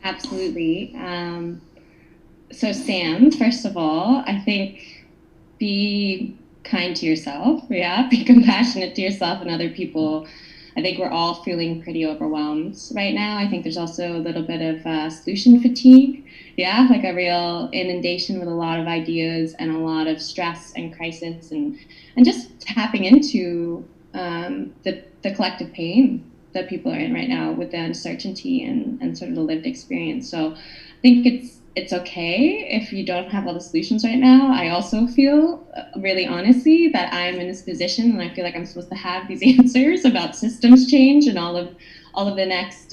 Absolutely. So Sam, first of all, I think be kind to yourself, yeah, be compassionate to yourself and other people. I think we're all feeling pretty overwhelmed right now. I think there's also a little bit of solution fatigue, yeah, like a real inundation with a lot of ideas and a lot of stress and crisis and just tapping into the collective pain that people are in right now with the uncertainty and sort of the lived experience. So I think it's okay if you don't have all the solutions right now. I also feel really honestly that I'm in this position and I feel like I'm supposed to have these answers about systems change and all of the next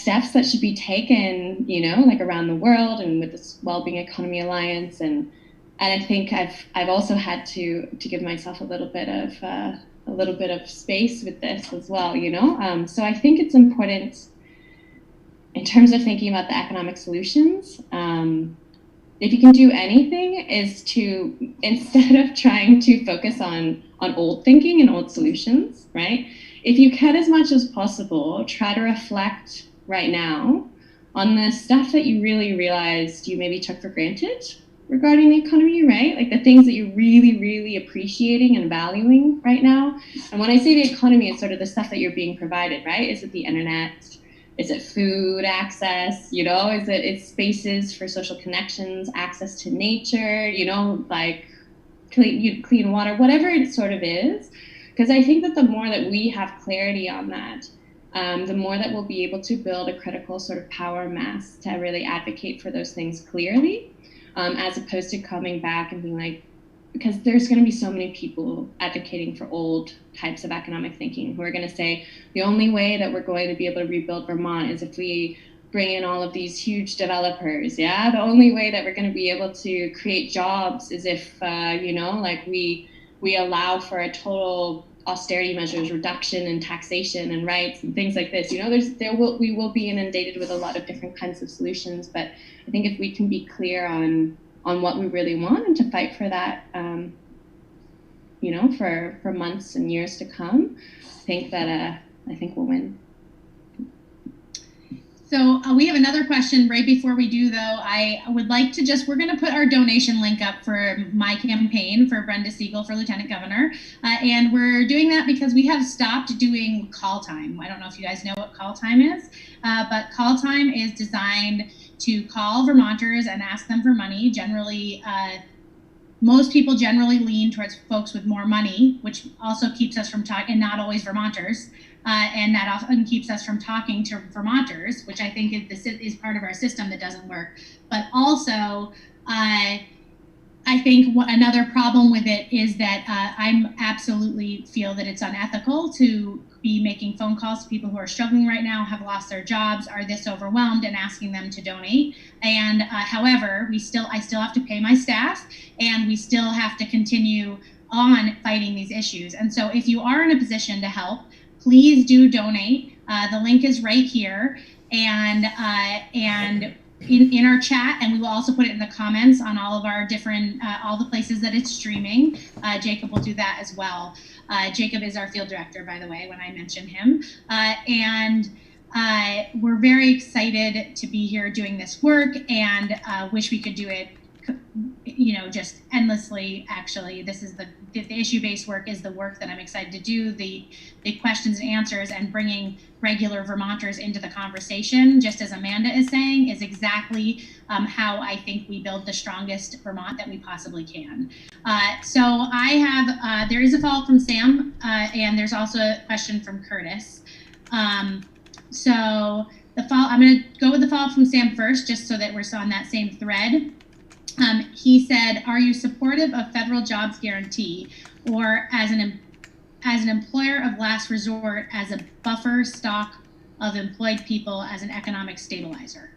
steps that should be taken, you know, like around the world and with this Wellbeing Economy Alliance. And I think I've also had to give myself a little bit of space with this as well, you know? So I think it's important in terms of thinking about the economic solutions. If you can do anything is to, instead of trying to focus on old thinking and old solutions, right? If you can, as much as possible, try to reflect right now on the stuff that you really realized you maybe took for granted regarding the economy, right? Like the things that you're really, really appreciating and valuing right now. And when I say the economy, it's sort of the stuff that you're being provided, right? Is it the internet? Is it food access? You know, it's spaces for social connections, access to nature, you know, like clean water, whatever it sort of is. Because I think that the more that we have clarity on that, the more that we'll be able to build a critical sort of power mass to really advocate for those things clearly. As opposed to coming back and being like, because there's going to be so many people advocating for old types of economic thinking who are going to say the only way that we're going to be able to rebuild Vermont is if we bring in all of these huge developers. Yeah, the only way that we're going to be able to create jobs is if you know, like we allow for a total austerity measures, reduction in taxation and rights and things like this. You know, we will be inundated with a lot of different kinds of solutions, but I think if we can be clear on what we really want and to fight for that, you know, for months and years to come, I think we'll win. So we have another question right before we do, though. I would like to we're going to put our donation link up for my campaign for Brenda Siegel for Lieutenant Governor. And we're doing that because we have stopped doing call time. I don't know if you guys know what call time is, but call time is designed to call Vermonters and ask them for money. Generally, most people generally lean towards folks with more money, which also keeps us from talking, and not always Vermonters. And that often keeps us from talking to Vermonters, which I think is part of our system that doesn't work. But also, I think another problem with it is that I absolutely feel that it's unethical to be making phone calls to people who are struggling right now, have lost their jobs, are this overwhelmed, and asking them to donate. And however, I still have to pay my staff, and we still have to continue on fighting these issues. And so if you are in a position to help, please do donate. The link is right here, and in our chat, and we will also put it in the comments on all of our different, all the places that it's streaming. Jacob will do that as well. Jacob is our field director, by the way, when I mention him. We're very excited to be here doing this work, and wish we could do it, just endlessly. Actually, this is the issue-based work is the work that I'm excited to do. The questions and answers and bringing regular Vermonters into the conversation, just as Amanda is saying, is exactly how I think we build the strongest Vermont that we possibly can. So I have, there is a follow-up from Sam, and there's also a question from Curtis. So I'm going to go with the follow-up from Sam first, just so that we're still on that same thread. He said, are you supportive of federal jobs guarantee, or as an employer of last resort, as a buffer stock of employed people, as an economic stabilizer?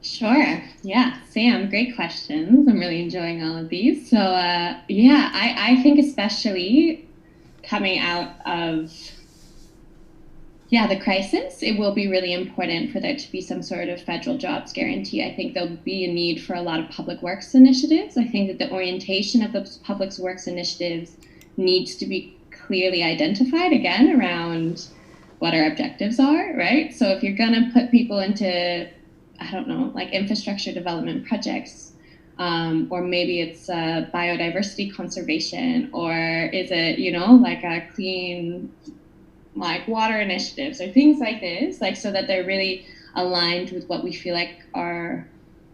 Sure. Yeah, Sam, great questions. I'm really enjoying all of these. So yeah, I think especially coming out of the crisis, it will be really important for there to be some sort of federal jobs guarantee. I think there'll be a need for a lot of public works initiatives. I think that the orientation of those public works initiatives needs to be clearly identified, again, around what our objectives are, right? So if you're going to put people into, I don't know, like infrastructure development projects, or maybe it's biodiversity conservation, or is it, like a clean water initiatives or things like this, so that they're really aligned with what we feel like are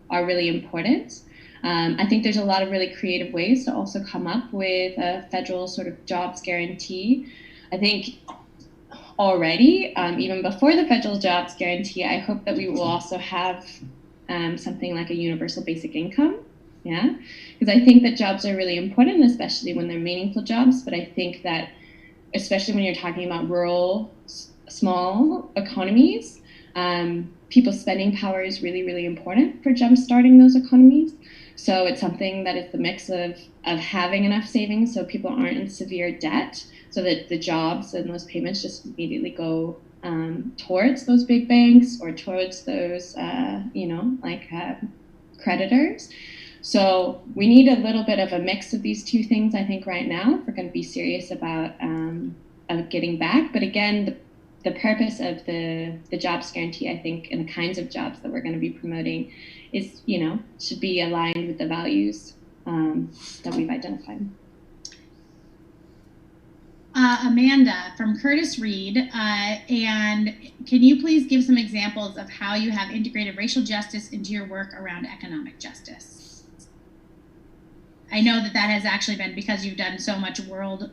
really important. I think there's a lot of really creative ways to also come up with a federal sort of jobs guarantee. I think already, even before the federal jobs guarantee, I hope that we will also have something like a universal basic income. Yeah, because I think that jobs are really important, especially when they're meaningful jobs. But I think that especially when you're talking about rural, small economies, people's spending power is really, really important for jumpstarting those economies. So it's something that is the mix of having enough savings so people aren't in severe debt, so that the jobs and those payments just immediately go towards those big banks or towards those, creditors. So we need a little bit of a mix of these two things, I think, right now, if we're going to be serious about getting back. But again, the purpose of the jobs guarantee, I think, and the kinds of jobs that we're going to be promoting is, should be aligned with the values that we've identified. Amanda, from Curtis Reed, and can you please give some examples of how you have integrated racial justice into your work around economic justice? I know that has actually been, because you've done so much world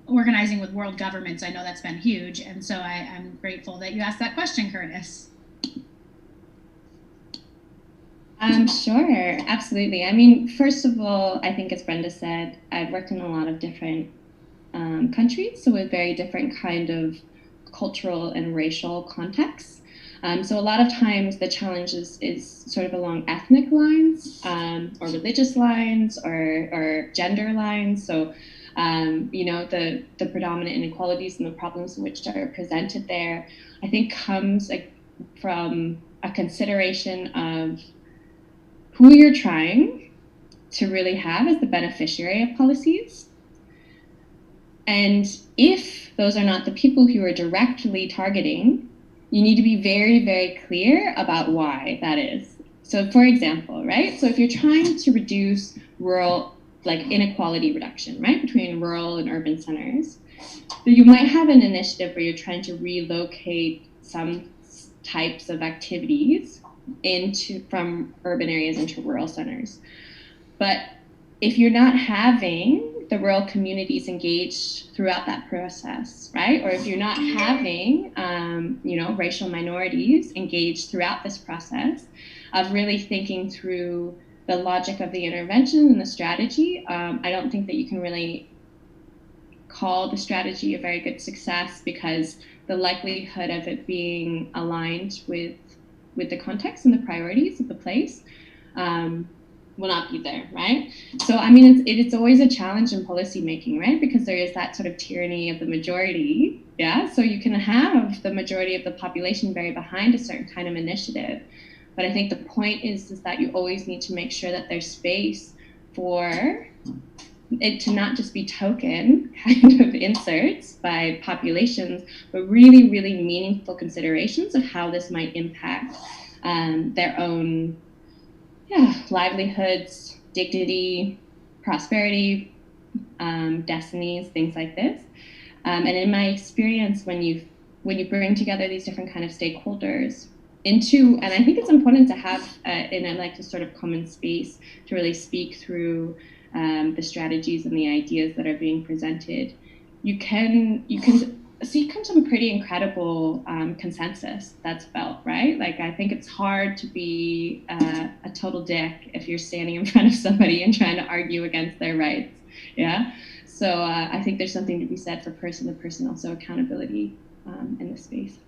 organizing with world governments, I know that's been huge, and so I'm grateful that you asked that question, Curtis. Sure, absolutely. I mean, first of all, I think as Brenda said, I've worked in a lot of different countries, so with very different kind of cultural and racial contexts. So a lot of times the challenge is sort of along ethnic lines, or religious lines, or gender lines. So, the predominant inequalities and the problems which are presented there, I think comes from a consideration of who you're trying to really have as the beneficiary of policies. And if those are not the people who are directly targeting, you need to be very, very clear about why that is. So for example, right? So if you're trying to reduce rural, like inequality reduction, right? Between rural and urban centers, you might have an initiative where you're trying to relocate some types of activities from urban areas into rural centers. But if you're not having the rural communities engaged throughout that process, right? Or if you're not having, racial minorities engaged throughout this process of really thinking through the logic of the intervention and the strategy, I don't think that you can really call the strategy a very good success, because the likelihood of it being aligned with the context and the priorities of the place will not be there, right? So, I mean, it's always a challenge in policy making, right? Because there is that sort of tyranny of the majority, yeah? So you can have the majority of the population very behind a certain kind of initiative. But I think the point is that you always need to make sure that there's space for it to not just be token kind of inserts by populations, but really, really meaningful considerations of how this might impact their own livelihoods, dignity, prosperity, destinies, things like this. And in my experience, when you bring together these different kind of stakeholders and I think it's important to have in a sort of common space to really speak through the strategies and the ideas that are being presented, you can see some pretty incredible consensus that's felt, right? Like, I think it's hard to be a total dick if you're standing in front of somebody and trying to argue against their rights, yeah? So I think there's something to be said for person-to-person also accountability in this space.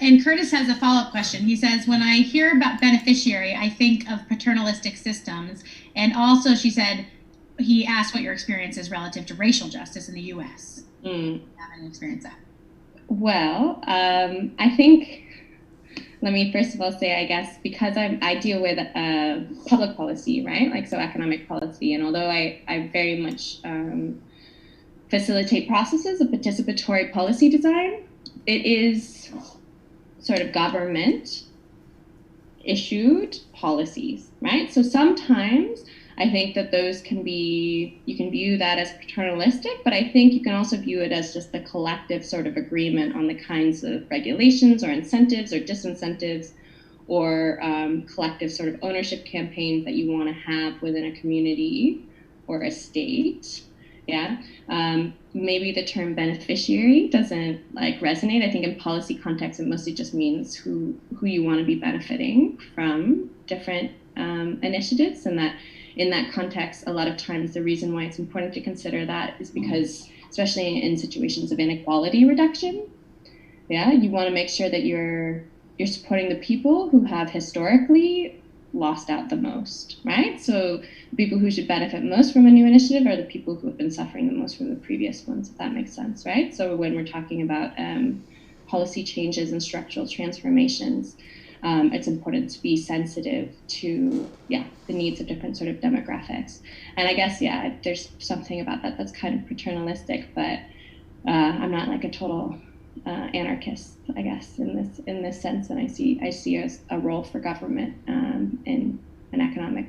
And Curtis has a follow-up question. He says, when I hear about beneficiary, I think of paternalistic systems. And also, she said, he asked what your experience is relative to racial justice in the U.S. You haven't experienced that. Well, I think, let me first of all say, I guess, because I deal with public policy, right? Like, so economic policy. And although I very much facilitate processes of participatory policy design, it is sort of government issued policies, right? So sometimes I think that those you can view that as paternalistic, but I think you can also view it as just the collective sort of agreement on the kinds of regulations or incentives or disincentives or collective sort of ownership campaigns that you want to have within a community or a state. Yeah. Maybe the term beneficiary doesn't resonate. I think in policy context, it mostly just means who you want to be benefiting from different initiatives, and that in that context, a lot of times the reason why it's important to consider that is because, especially in situations of inequality reduction, yeah, you want to make sure that you're supporting the people who have historically lost out the most, right? So the people who should benefit most from a new initiative are the people who have been suffering the most from the previous ones, if that makes sense, right? So when we're talking about policy changes and structural transformations, it's important to be sensitive to, the needs of different sort of demographics. And I guess, there's something about that that's kind of paternalistic, but I'm not like a total anarchist, I guess, in this sense, and I see as a role for government in an economic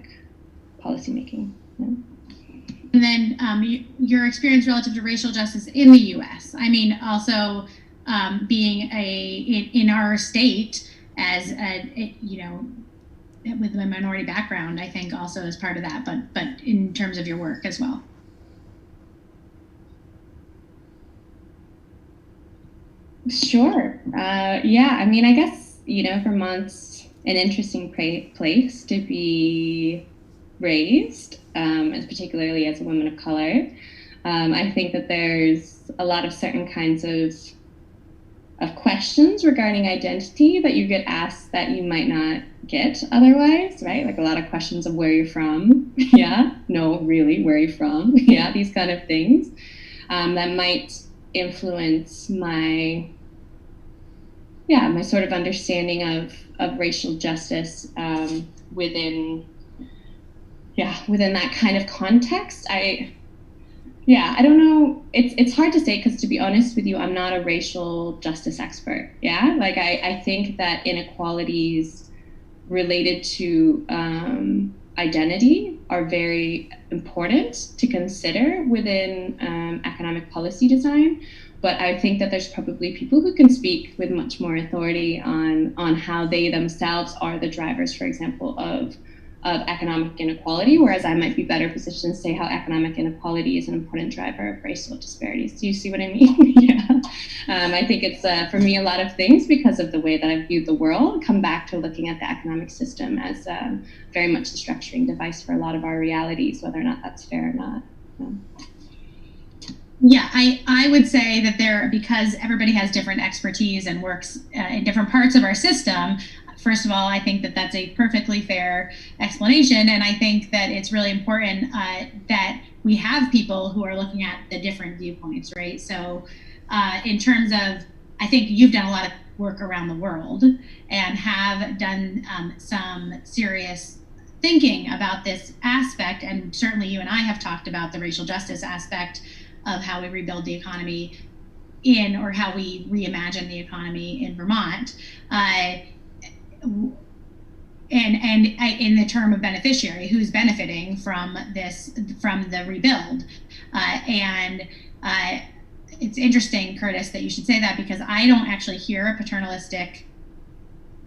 policymaking. Yeah. And then your experience relative to racial justice in the U.S. I mean, also being in our state as with a minority background, I think also is part of that. But in terms of your work as well. Sure. I mean, I guess, Vermont's an interesting place to be raised, and particularly as a woman of color. I think that there's a lot of certain kinds of questions regarding identity that you get asked that you might not get otherwise, right? Like a lot of questions of where you're from. Yeah, no, really, where are you from? Yeah, these kind of things that might influence my sort of understanding of racial justice within that kind of context. Yeah, I don't know. It's hard to say because, to be honest with you, I'm not a racial justice expert. Yeah, like I think that inequalities related to identity are very important to consider within economic policy design. But I think that there's probably people who can speak with much more authority on how they themselves are the drivers, for example, of economic inequality, whereas I might be better positioned to say how economic inequality is an important driver of racial disparities. Do you see what I mean? Yeah. I think it's, for me, a lot of things, because of the way that I've viewed the world, come back to looking at the economic system as very much a structuring device for a lot of our realities, whether or not that's fair or not. Yeah, I would say that because everybody has different expertise and works in different parts of our system, first of all, I think that that's a perfectly fair explanation. And I think that it's really important that we have people who are looking at the different viewpoints, right? So in terms of, I think you've done a lot of work around the world and have done some serious thinking about this aspect. And certainly you and I have talked about the racial justice aspect of how we rebuild the economy or how we reimagine the economy in Vermont. And in the term of beneficiary, who's benefiting from the rebuild. It's interesting, Curtis, that you should say that, because I don't actually hear a paternalistic.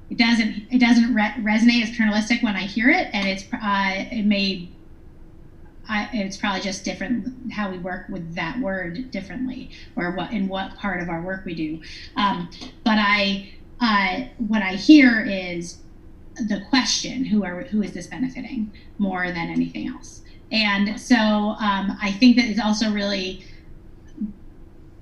It doesn't resonate as paternalistic when I hear it, and it's probably just different how we work with that word differently, or what part of our work we do. But what I hear is the question, who is this benefiting, more than anything else. And so I think that it's also really,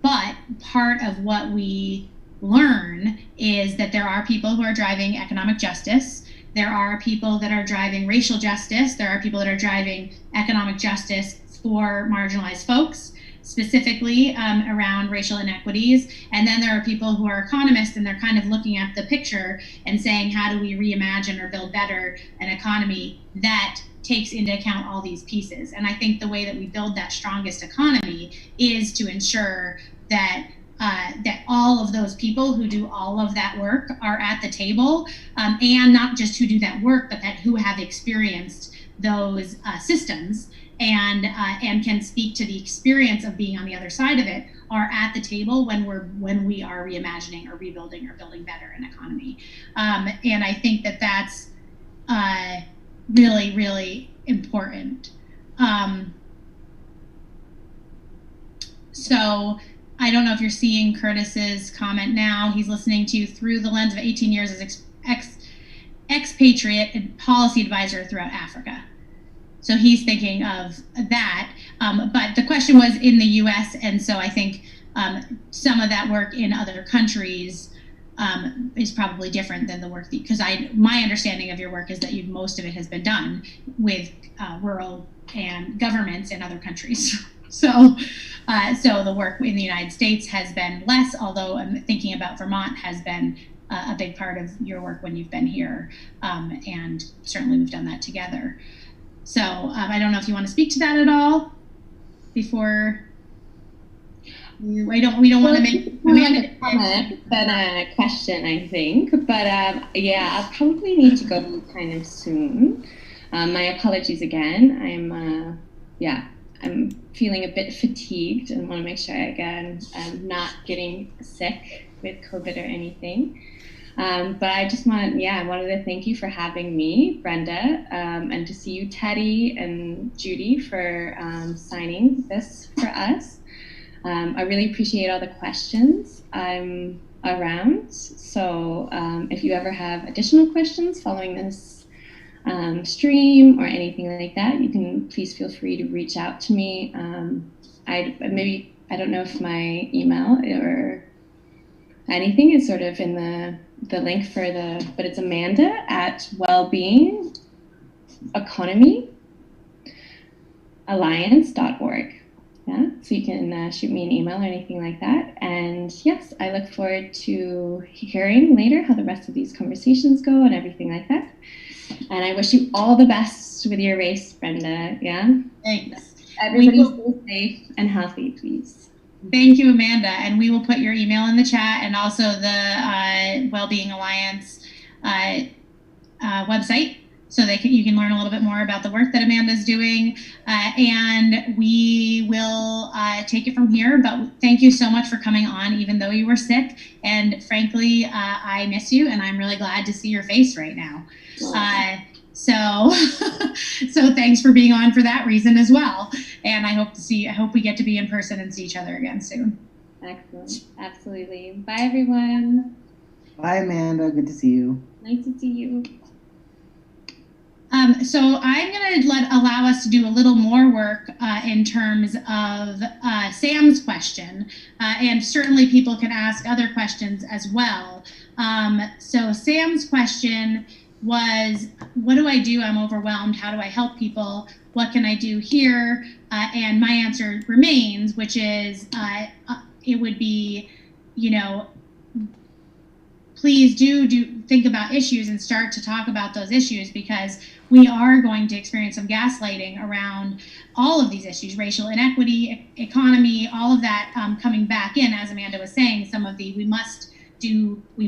but part of what we learn is that there are people who are driving economic justice. There are people that are driving racial justice. There are people that are driving economic justice for marginalized folks, specifically around racial inequities. And then there are people who are economists, and they're kind of looking at the picture and saying, how do we reimagine or build better an economy that takes into account all these pieces? And I think the way that we build that strongest economy is to ensure that that all of those people who do all of that work are at the table, and not just who do that work, but who have experienced those systems and can speak to the experience of being on the other side of it, are at the table when we are reimagining or rebuilding or building better an economy. And I think that that's really, really important. So I don't know if you're seeing Curtis's comment now. He's listening to you through the lens of 18 years as expatriate and policy advisor throughout Africa. So he's thinking of that. But the question was in the US, and so I think some of that work in other countries is probably different than the work because my understanding of your work is that most of it has been done with rural and governments in other countries. So the work in the United States has been less, although I'm thinking about Vermont has been a big part of your work when you've been here, and certainly we've done that together. So I don't know if you want to speak to that at all before. We don't want to make a comment, but a question, I think. But yeah, I'll probably need to go kind of soon. My apologies again. I'm feeling a bit fatigued and want to make sure, again, I'm not getting sick with COVID or anything. But I just I wanted to thank you for having me, Brenda, and to see you, Teddy and Judy, for signing this for us. I really appreciate all the questions. I'm around, so if you ever have additional questions following this stream or anything like that, you can please feel free to reach out to me. I don't know if my email or anything is sort of in the link for but it's amanda@wellbeingeconomyalliance.org. Yeah, so you can shoot me an email or anything like that. And yes, I look forward to hearing later how the rest of these conversations go and everything like that. And I wish you all the best with your race, Brenda. Yeah. Thanks. Everybody stay safe and healthy, please. Thank you, Amanda. And we will put your email in the chat and also the Wellbeing Alliance website so you can learn a little bit more about the work that Amanda's doing. And we will take it from here. But thank you so much for coming on, even though you were sick. And frankly, I miss you, and I'm really glad to see your face right now. So thanks for being on for that reason as well. And I hope we get to be in person and see each other again soon. Excellent. Absolutely. Bye, everyone. Bye, Amanda. Good to see you. Nice to see you. So I'm going to allow us to do a little more work in terms of Sam's question, and certainly people can ask other questions as well. So Sam's question was, what do I do? I'm overwhelmed. How do I help people? What can I do here? And my answer remains, which is it would be, please do think about issues and start to talk about those issues, because we are going to experience some gaslighting around all of these issues, racial inequity, economy, all of that coming back in. As Amanda was saying, some of the we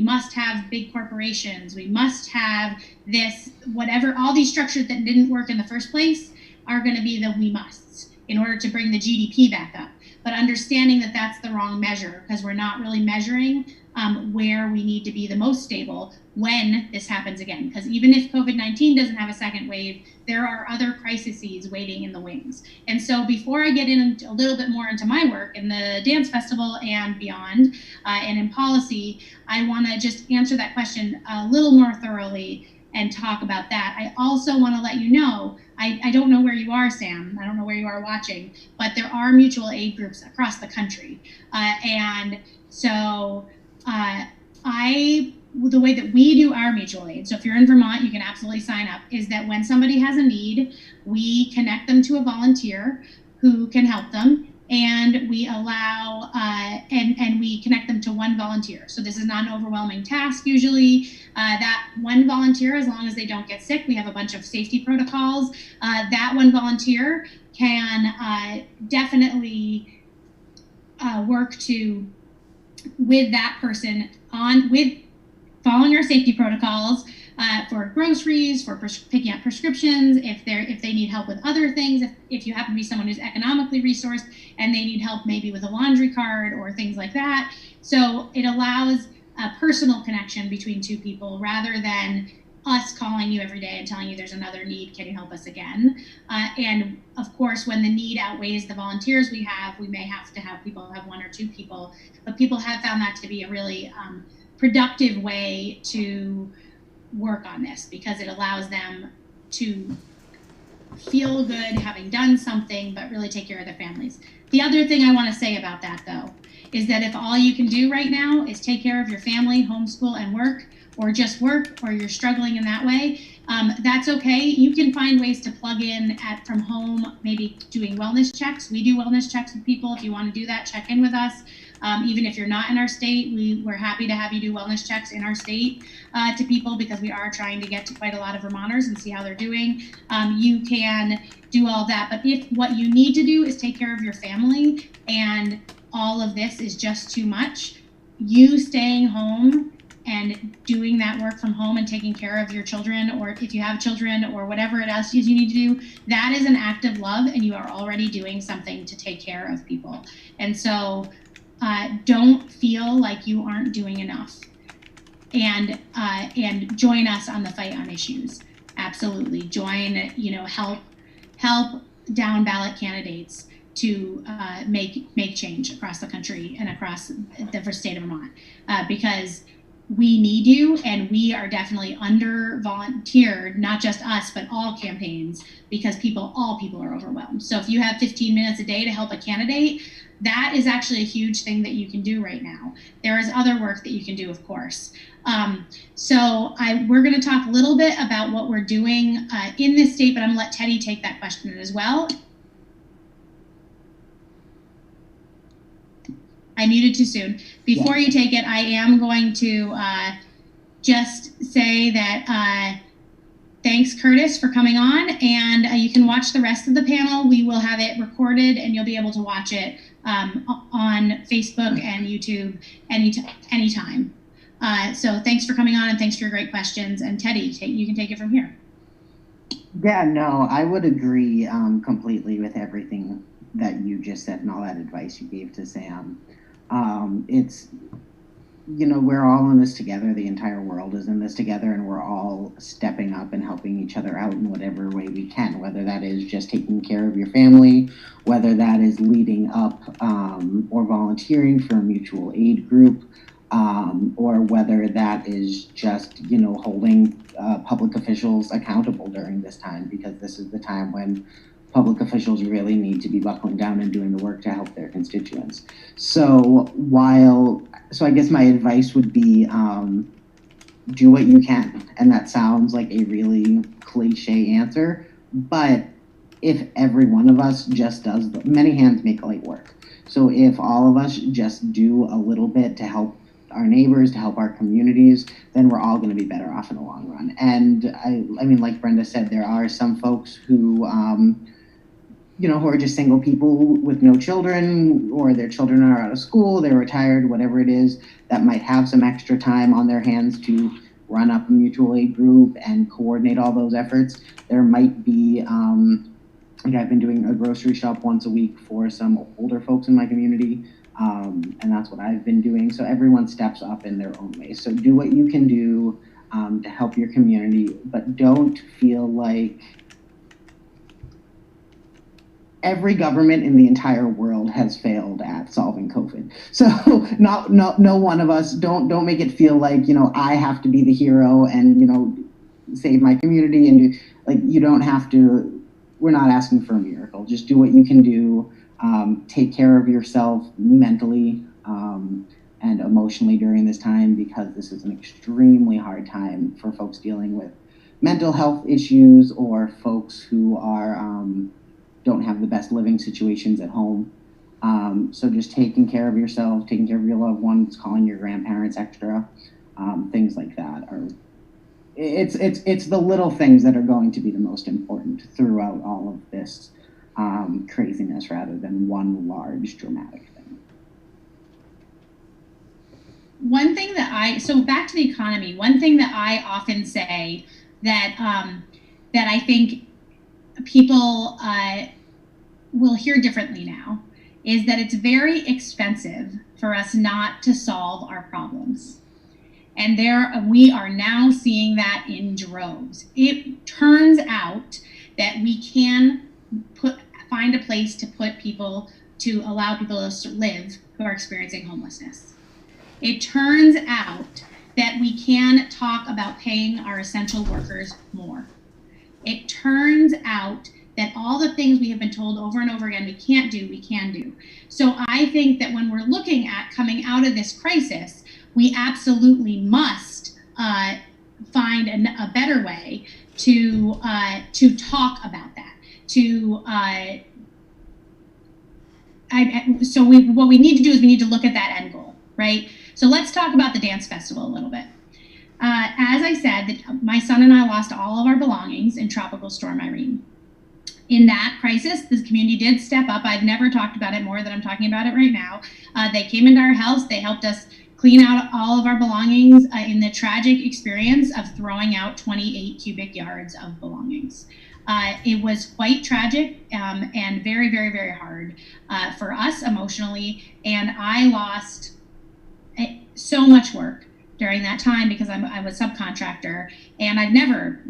must have big corporations, we must have this, whatever, all these structures that didn't work in the first place are going to be the we musts in order to bring the GDP back up. But understanding that that's the wrong measure, because we're not really measuring where we need to be the most stable when this happens again. Because even if COVID-19 doesn't have a second wave, there are other crises waiting in the wings. And so before I get a little bit more into my work in the dance festival and beyond, and in policy, I want to just answer that question a little more thoroughly and talk about that. I also want to let you know, I don't know where you are, Sam. I don't know where you are watching, but there are mutual aid groups across the country. And so the way that we do our mutual aid, so if you're in Vermont, you can absolutely sign up, is that when somebody has a need, we connect them to a volunteer who can help them, and we allow, and we connect them to one volunteer. So this is not an overwhelming task usually. That one volunteer, as long as they don't get sick, we have a bunch of safety protocols. That one volunteer can definitely work with that person with following our safety protocols for groceries, for picking up prescriptions, if they need help with other things, if you happen to be someone who's economically resourced and they need help maybe with a laundry card or things like that. So it allows a personal connection between two people rather than us calling you every day and telling you there's another need, can you help us again? And of course, when the need outweighs the volunteers we may have to have people have one or two people, but people have found that to be a really productive way to work on this, because it allows them to feel good having done something, but really take care of their families. The other thing I want to say about that, though, is that if all you can do right now is take care of your family, homeschool, and work, or just work, or you're struggling in that way, that's okay. You can find ways to plug in from home, maybe doing wellness checks. We do wellness checks with people. If you want to do that, check in with us. Even if you're not in our state, we're happy to have you do wellness checks in our state to people, because we are trying to get to quite a lot of Vermonters and see how they're doing. You can do all that, but if what you need to do is take care of your family and all of this is just too much, you staying home and doing that work from home and taking care of your children, or if you have children, or whatever else you need to do, that is an act of love, and you are already doing something to take care of people. And so don't feel like you aren't doing enough, and join us on the fight on issues. Absolutely. Join, help down ballot candidates to make change across the country and across the state of Vermont, because we need you, and we are definitely under volunteered, not just us, but all campaigns, because all people are overwhelmed. So if you have 15 minutes a day to help a candidate, that is actually a huge thing that you can do right now. There is other work that you can do, of course. We're going to talk a little bit about what we're doing in this state, but I'm going to let Teddy take that question as well. I muted too soon. Before you take it, I am going to just say that thanks, Curtis, for coming on. And you can watch the rest of the panel. We will have it recorded, and you'll be able to watch it on Facebook and YouTube anytime. So thanks for coming on, and thanks for your great questions. And Teddy, you can take it from here. Yeah, no, I would agree completely with everything that you just said and all that advice you gave to Sam. It's, we're all in this together. The entire world is in this together, and we're all stepping up and helping each other out in whatever way we can, whether that is just taking care of your family, whether that is leading up or volunteering for a mutual aid group, or whether that is just, holding public officials accountable during this time, because this is the time when public officials really need to be buckling down and doing the work to help their constituents. So I guess my advice would be do what you can. And that sounds like a really cliche answer, but if every one of us just does, many hands make light work. So if all of us just do a little bit to help our neighbors, to help our communities, then we're all going to be better off in the long run. And I mean, like Brenda said, there are some folks who, who are just single people with no children, or their children are out of school, they're retired, whatever it is, that might have some extra time on their hands to run up a mutual aid group and coordinate all those efforts. There might be, I've been doing a grocery shop once a week for some older folks in my community. And that's what I've been doing. So everyone steps up in their own way. So do what you can do to help your community, but don't feel like every government in the entire world has failed at solving COVID. So no one of us, don't make it feel like, I have to be the hero and, save my community, and you don't have to. We're not asking for a miracle. Just do what you can do. Take care of yourself mentally and emotionally during this time, because this is an extremely hard time for folks dealing with mental health issues, or folks who are don't have the best living situations at home. So just taking care of yourself, taking care of your loved ones, calling your grandparents extra, things like that are. It's the little things that are going to be the most important throughout all of this craziness, rather than one large dramatic thing. One thing so back to the economy, one thing that I often say that I think people will hear differently now is that it's very expensive for us not to solve our problems. And we are now seeing that in droves. It turns out that we can find a place to allow people to live who are experiencing homelessness. It turns out that we can talk about paying our essential workers more. It turns out that all the things we have been told over and over again we can't do, we can do. So I think that when we're looking at coming out of this crisis, we absolutely must find a better way to talk about that. What we need to do is we need to look at that end goal, right? So let's talk about the dance festival a little bit. As I said, my son and I lost all of our belongings in Tropical Storm Irene. In that crisis, the community did step up. I've never talked about it more than I'm talking about it right now. They came into our house. They helped us clean out all of our belongings in the tragic experience of throwing out 28 cubic yards of belongings. It was quite tragic and very, very, very hard for us emotionally. And I lost so much work during that time because I was a subcontractor, and I've never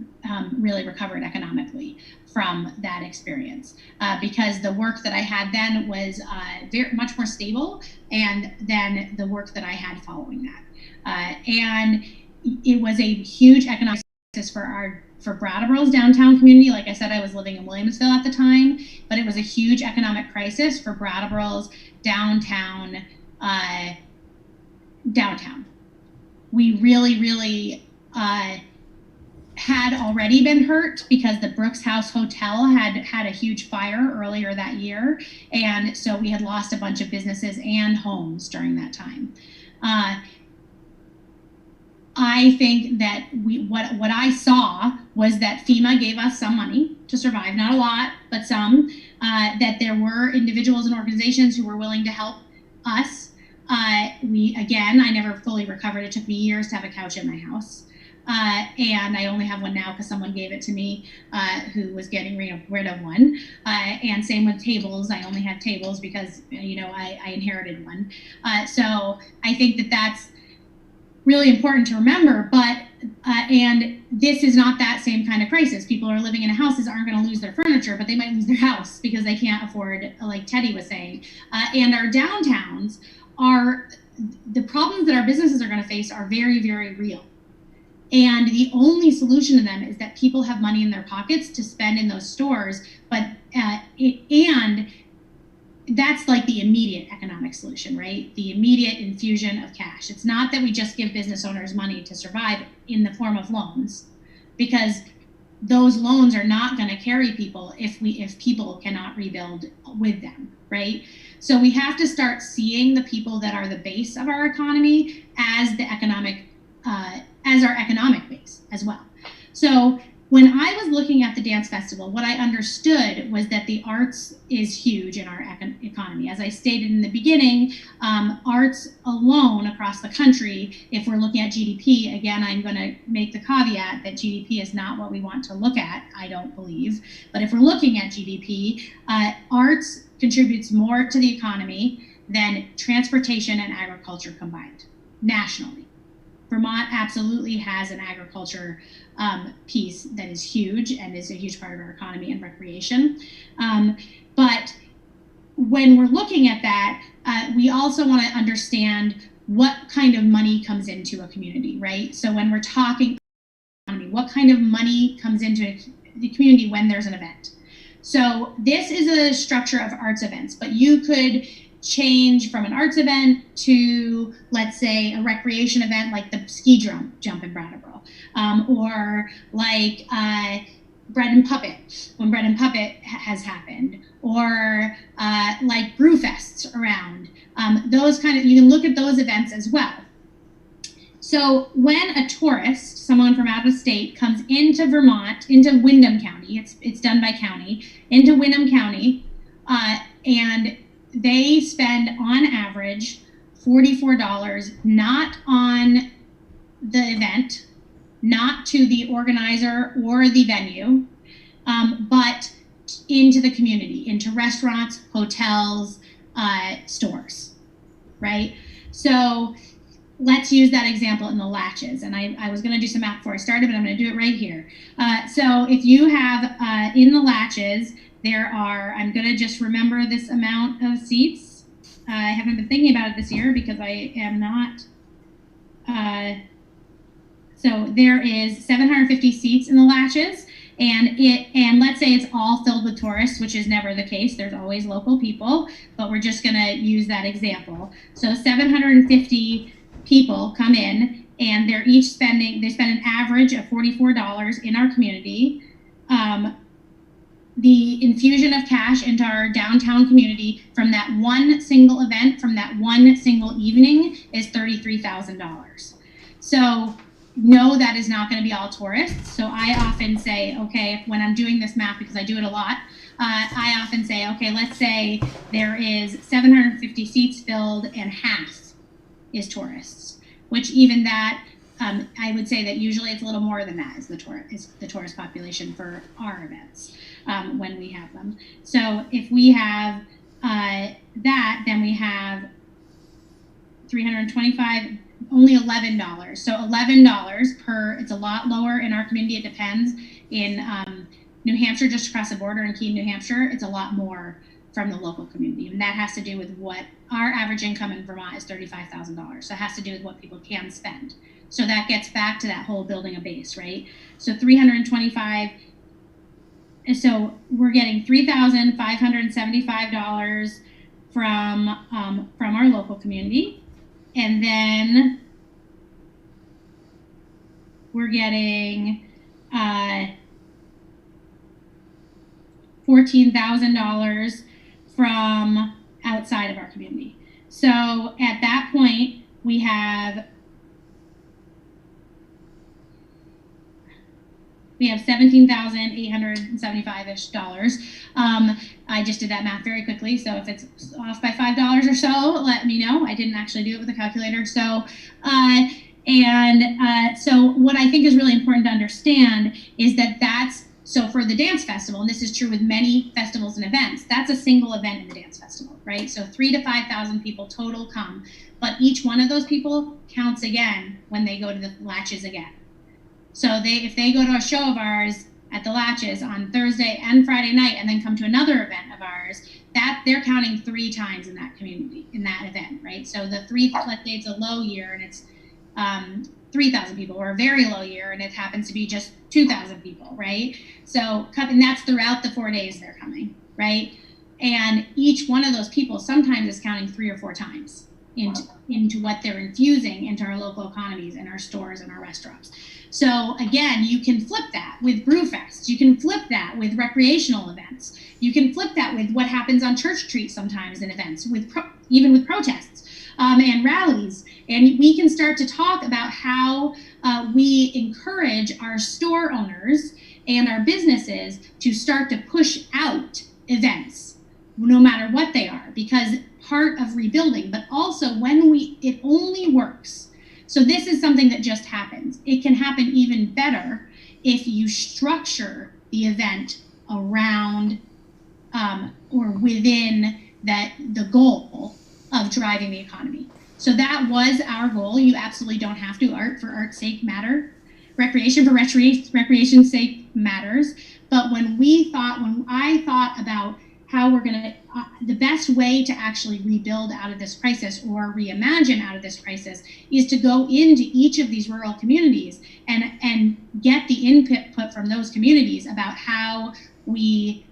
really recovered economically from that experience because the work that I had then was very much more stable than the work that I had following that. And it was a huge economic crisis for Brattleboro's downtown community. Like I said, I was living in Williamsville at the time, but it was a huge economic crisis for Brattleboro's downtown. We really, really had already been hurt because the Brooks House Hotel had a huge fire earlier that year. And so we had lost a bunch of businesses and homes during that time. I think that what I saw was that FEMA gave us some money to survive, not a lot, but some, that there were individuals and organizations who were willing to help us. I never fully recovered. It took me years to have a couch in my house. And I only have one now because someone gave it to me who was getting rid of one. And same with tables. I only have tables because, I inherited one. So I think that that's really important to remember. But and this is not that same kind of crisis. People who are living in houses aren't going to lose their furniture, but they might lose their house because they can't afford, like Teddy was saying. And our downtowns are, the problems that our businesses are going to face are very, very real. And the only solution to them is that people have money in their pockets to spend in those stores. But and that's like the immediate economic solution, right? The immediate infusion of cash. It's not that we just give business owners money to survive in the form of loans, because those loans are not going to carry people if people cannot rebuild with them, right? So we have to start seeing the people that are the base of our economy as the economic as our economic base as well. So when I was looking at the dance festival, what I understood was that the arts is huge in our economy. As I stated in the beginning, arts alone across the country, if we're looking at GDP, again, I'm going to make the caveat that GDP is not what we want to look at, I don't believe. But if we're looking at GDP, arts contributes more to the economy than transportation and agriculture combined nationally. Vermont absolutely has an agriculture piece that is huge and is a huge part of our economy and recreation. But when we're looking at that, we also want to understand what kind of money comes into a community, right? So when we're talking economy, what kind of money comes into the community when there's an event? So this is a structure of arts events, but you could change from an arts event to, let's say, a recreation event like the ski jump in Brattleboro, or like Bread and Puppet, when Bread and Puppet has happened, or like Brewfests around. Those kind of, you can look at those events as well. So when a tourist, someone from out of state, comes into Vermont, into Windham County, it's done by county, into Windham County, and they spend on average $44, not on the event, not to the organizer or the venue, but into the community, into restaurants, hotels, stores, right? So let's use that example in the Latches. And I was going to do some math before I started, but I'm going to do it right here. So if you have in the Latches, there are, I'm going to just remember this amount of seats. I haven't been thinking about it this year because I am not. So there is 750 seats in the Latches, and let's say it's all filled with tourists, which is never the case. There's always local people, but we're just going to use that example. So 750 people come in, and they spend an average of $44 in our community. The infusion of cash into our downtown community from that one single event, from that one single evening, is $33,000. So no, that is not going to be all tourists. So I often say, okay, when I'm doing this math, because I do it a lot, I often say, okay, let's say there is 750 seats filled and half is tourists, which even that, I would say that usually it's a little more than that is the tourist population for our events when we have them. So if we have that, then we have 325, only $11. So $11 per, it's a lot lower in our community. It depends. In New Hampshire, just across the border in Keene, New Hampshire, it's a lot more from the local community. And that has to do with what our average income in Vermont is $35,000. So it has to do with what people can spend. So that gets back to that whole building a base, right? So 325, so we're getting $3,575 from our local community. And then we're getting $14,000 from outside of our community. So at that point, we have We have $17,875-ish dollars. I just did that math very quickly, so if it's off by $5 or so, let me know. I didn't actually do it with a calculator. So, so what I think is really important to understand is that so for the dance festival, and this is true with many festivals and events, that's a single event in the dance festival, right? So 3,000 to 5,000 people total come, but each one of those people counts again when they go to the Latches again. So if they go to a show of ours at the Latches on Thursday and Friday night and then come to another event of ours, that they're counting 3 times in that community, in that event, right? So let's say it's a low year and it's 3,000 people, or a very low year and it happens to be just 2,000 people, right? So, and that's throughout the 4 days they're coming, right? And each one of those people sometimes is counting 3 or 4 times into what they're infusing into our local economies and our stores and our restaurants. So again, you can flip that with Brewfest. You can flip that with recreational events. You can flip that with what happens on Church Street sometimes in events, even with protests and rallies. And we can start to talk about how we encourage our store owners and our businesses to start to push out events, no matter what they are, because part of rebuilding, but also it only works. So this is something that just happens. It can happen even better if you structure the event around or within the goal of driving the economy. So that was our goal. You absolutely don't have to. Art for art's sake matter. Recreation for recreation's sake matters. But when I thought about how we're going to, the best way to actually rebuild out of this crisis or reimagine out of this crisis is to go into each of these rural communities and get the input from those communities about how we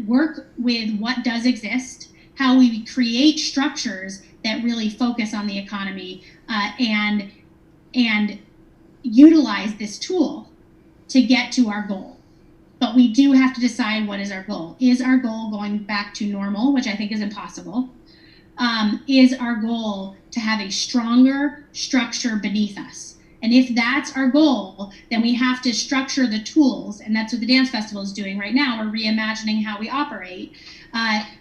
work with what does exist, how we create structures that really focus on the economy and utilize this tool to get to our goal. But we do have to decide, what is our goal? Is our goal going back to normal, which I think is impossible? Is our goal to have a stronger structure beneath us? And if that's our goal, then we have to structure the tools, and that's what the Dance Festival is doing right now. We're reimagining how we operate.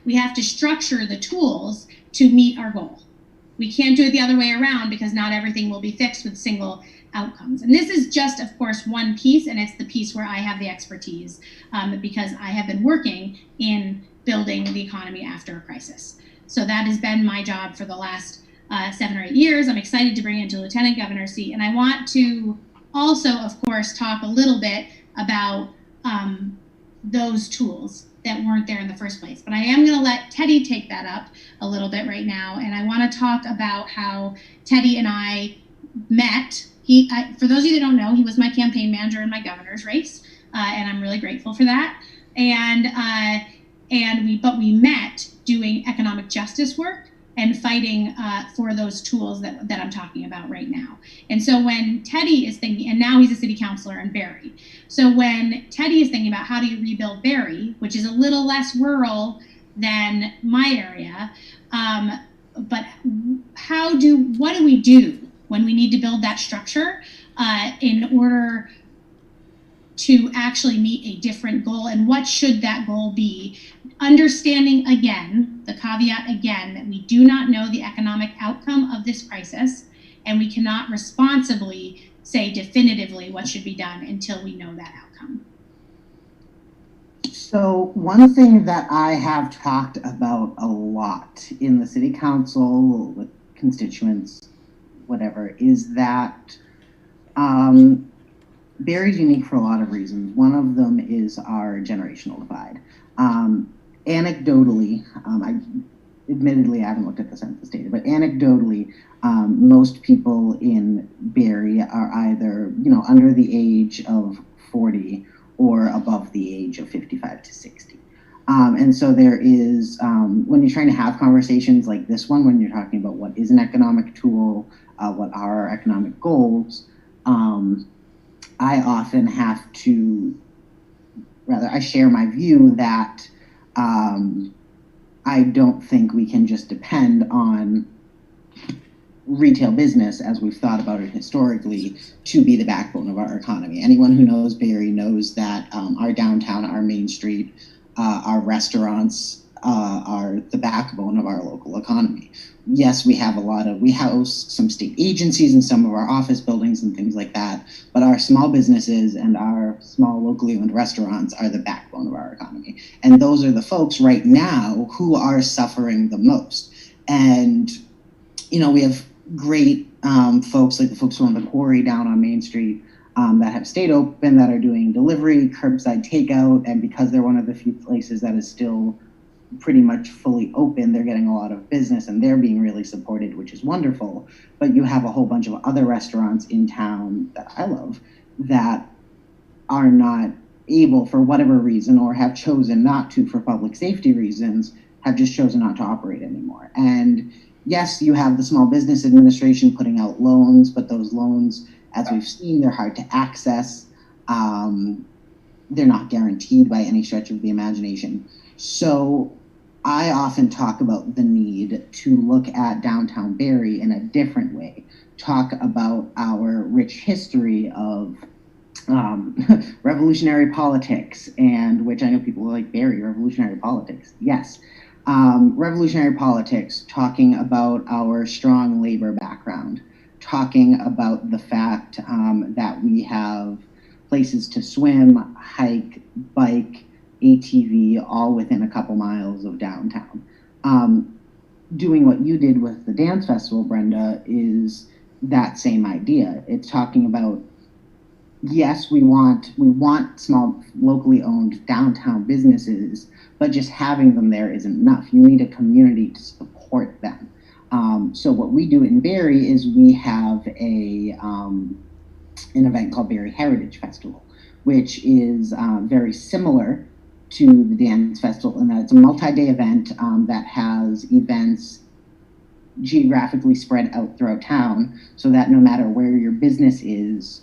We have to structure the tools to meet our goal. We can't do it the other way around, because not everything will be fixed with single outcomes. And this is just, of course, one piece, and it's the piece where I have the expertise, because I have been working in building the economy after a crisis. So that has been my job for the last 7 or 8 years. I'm excited to bring it into Lieutenant Governor seat. And I want to also, of course, talk a little bit about those tools that weren't there in the first place. But I am going to let Teddy take that up a little bit right now. And I want to talk about how Teddy and I met. For those of you that don't know, he was my campaign manager in my governor's race, and I'm really grateful for that. But we met doing economic justice work and fighting for those tools that I'm talking about right now. And so when Teddy is thinking, and now he's a city councilor in Barrie. So when Teddy is thinking about how do you rebuild Barrie, which is a little less rural than my area, but what do we do when we need to build that structure in order to actually meet a different goal, and what should that goal be? Understanding again, the caveat again, that we do not know the economic outcome of this crisis, and we cannot responsibly say definitively what should be done until we know that outcome. So one thing that I have talked about a lot in the city council with constituents, whatever, is that Barrie's unique for a lot of reasons. One of them is our generational divide. Anecdotally, admittedly I haven't looked at the census data, but anecdotally, most people in Barrie are either under the age of 40 or above the age of 55 to 60. And so there is, when you're trying to have conversations like this one, when you're talking about what is an economic tool, what are our economic goals, I often have to, I share my view that I don't think we can just depend on retail business, as we've thought about it historically, to be the backbone of our economy. Anyone who knows Barrie knows that our downtown, our Main Street, our restaurants are the backbone of our local economy. Yes, we house some state agencies in some of our office buildings and things like that, but our small businesses and our small locally owned restaurants are the backbone of our economy. And those are the folks right now who are suffering the most. And, we have great folks like the folks who own the Quarry down on Main Street that have stayed open, that are doing delivery, curbside takeout, and because they're one of the few places that is still pretty much fully open, they're getting a lot of business and they're being really supported, which is wonderful. But you have a whole bunch of other restaurants in town that I love that are not able, for whatever reason, or have chosen not to for public safety reasons, have just chosen not to operate anymore. And yes, you have the Small Business Administration putting out loans, but those loans, as we've seen, they're hard to access. They're not guaranteed by any stretch of the imagination. So I often talk about the need to look at downtown Barrie in a different way, talk about our rich history of revolutionary politics, and which I know people like Barrie, revolutionary politics. Yes. Revolutionary politics, talking about our strong labor background, talking about the fact that we have places to swim, hike, bike, ATV, all within a couple miles of downtown. Doing what you did with the dance festival, Brenda, is that same idea. It's talking about, yes, we want small, locally owned downtown businesses, but just having them there isn't enough. You need a community to support them. So what we do in Barrie is we have an event called Barrie Heritage Festival, which is very similar to the dance festival in that it's a multi-day event that has events geographically spread out throughout town, so that no matter where your business is,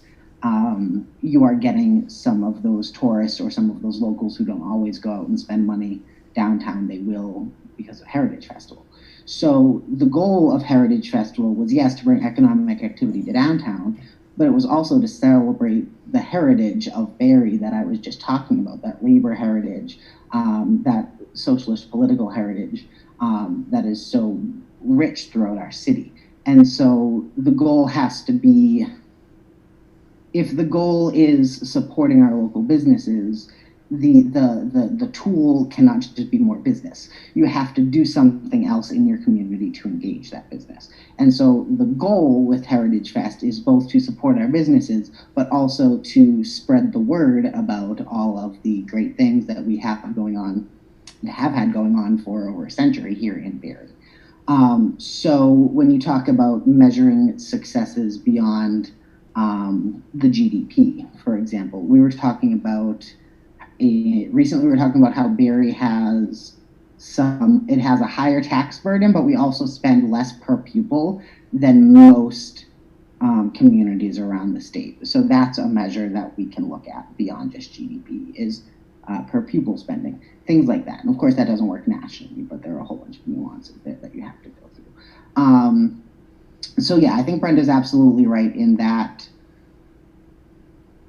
you are getting some of those tourists or some of those locals who don't always go out and spend money downtown. They will because of Heritage Festival. So the goal of Heritage Festival was, yes, to bring economic activity to downtown, but it was also to celebrate the heritage of Barrie that I was just talking about, that labor heritage, that socialist political heritage that is so rich throughout our city. And so the goal has to be, if the goal is supporting our local businesses, the tool cannot just be more business. You have to do something else in your community to engage that business. And so the goal with Heritage Fest is both to support our businesses, but also to spread the word about all of the great things that we have had going on for over a century here in Barrie. So when you talk about measuring successes beyond the GDP, for example, recently we were talking about how Barrie has a higher tax burden, but we also spend less per pupil than most communities around the state. So that's a measure that we can look at beyond just GDP, is per pupil spending, things like that. And of course that doesn't work nationally, but there are a whole bunch of nuances there that you have to go through. So yeah, I think Brenda's absolutely right in that.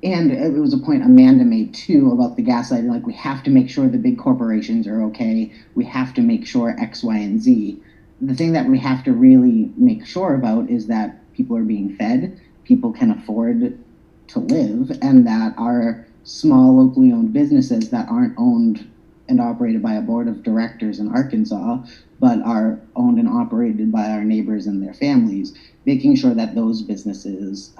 And it was a point Amanda made too about the gaslighting. Like, we have to make sure the big corporations are okay. We have to make sure X, Y, and Z. The thing that we have to really make sure about is that people are being fed, people can afford to live, and that our small locally owned businesses that aren't owned and operated by a board of directors in Arkansas, but are owned and operated by our neighbors and their families, making sure that those businesses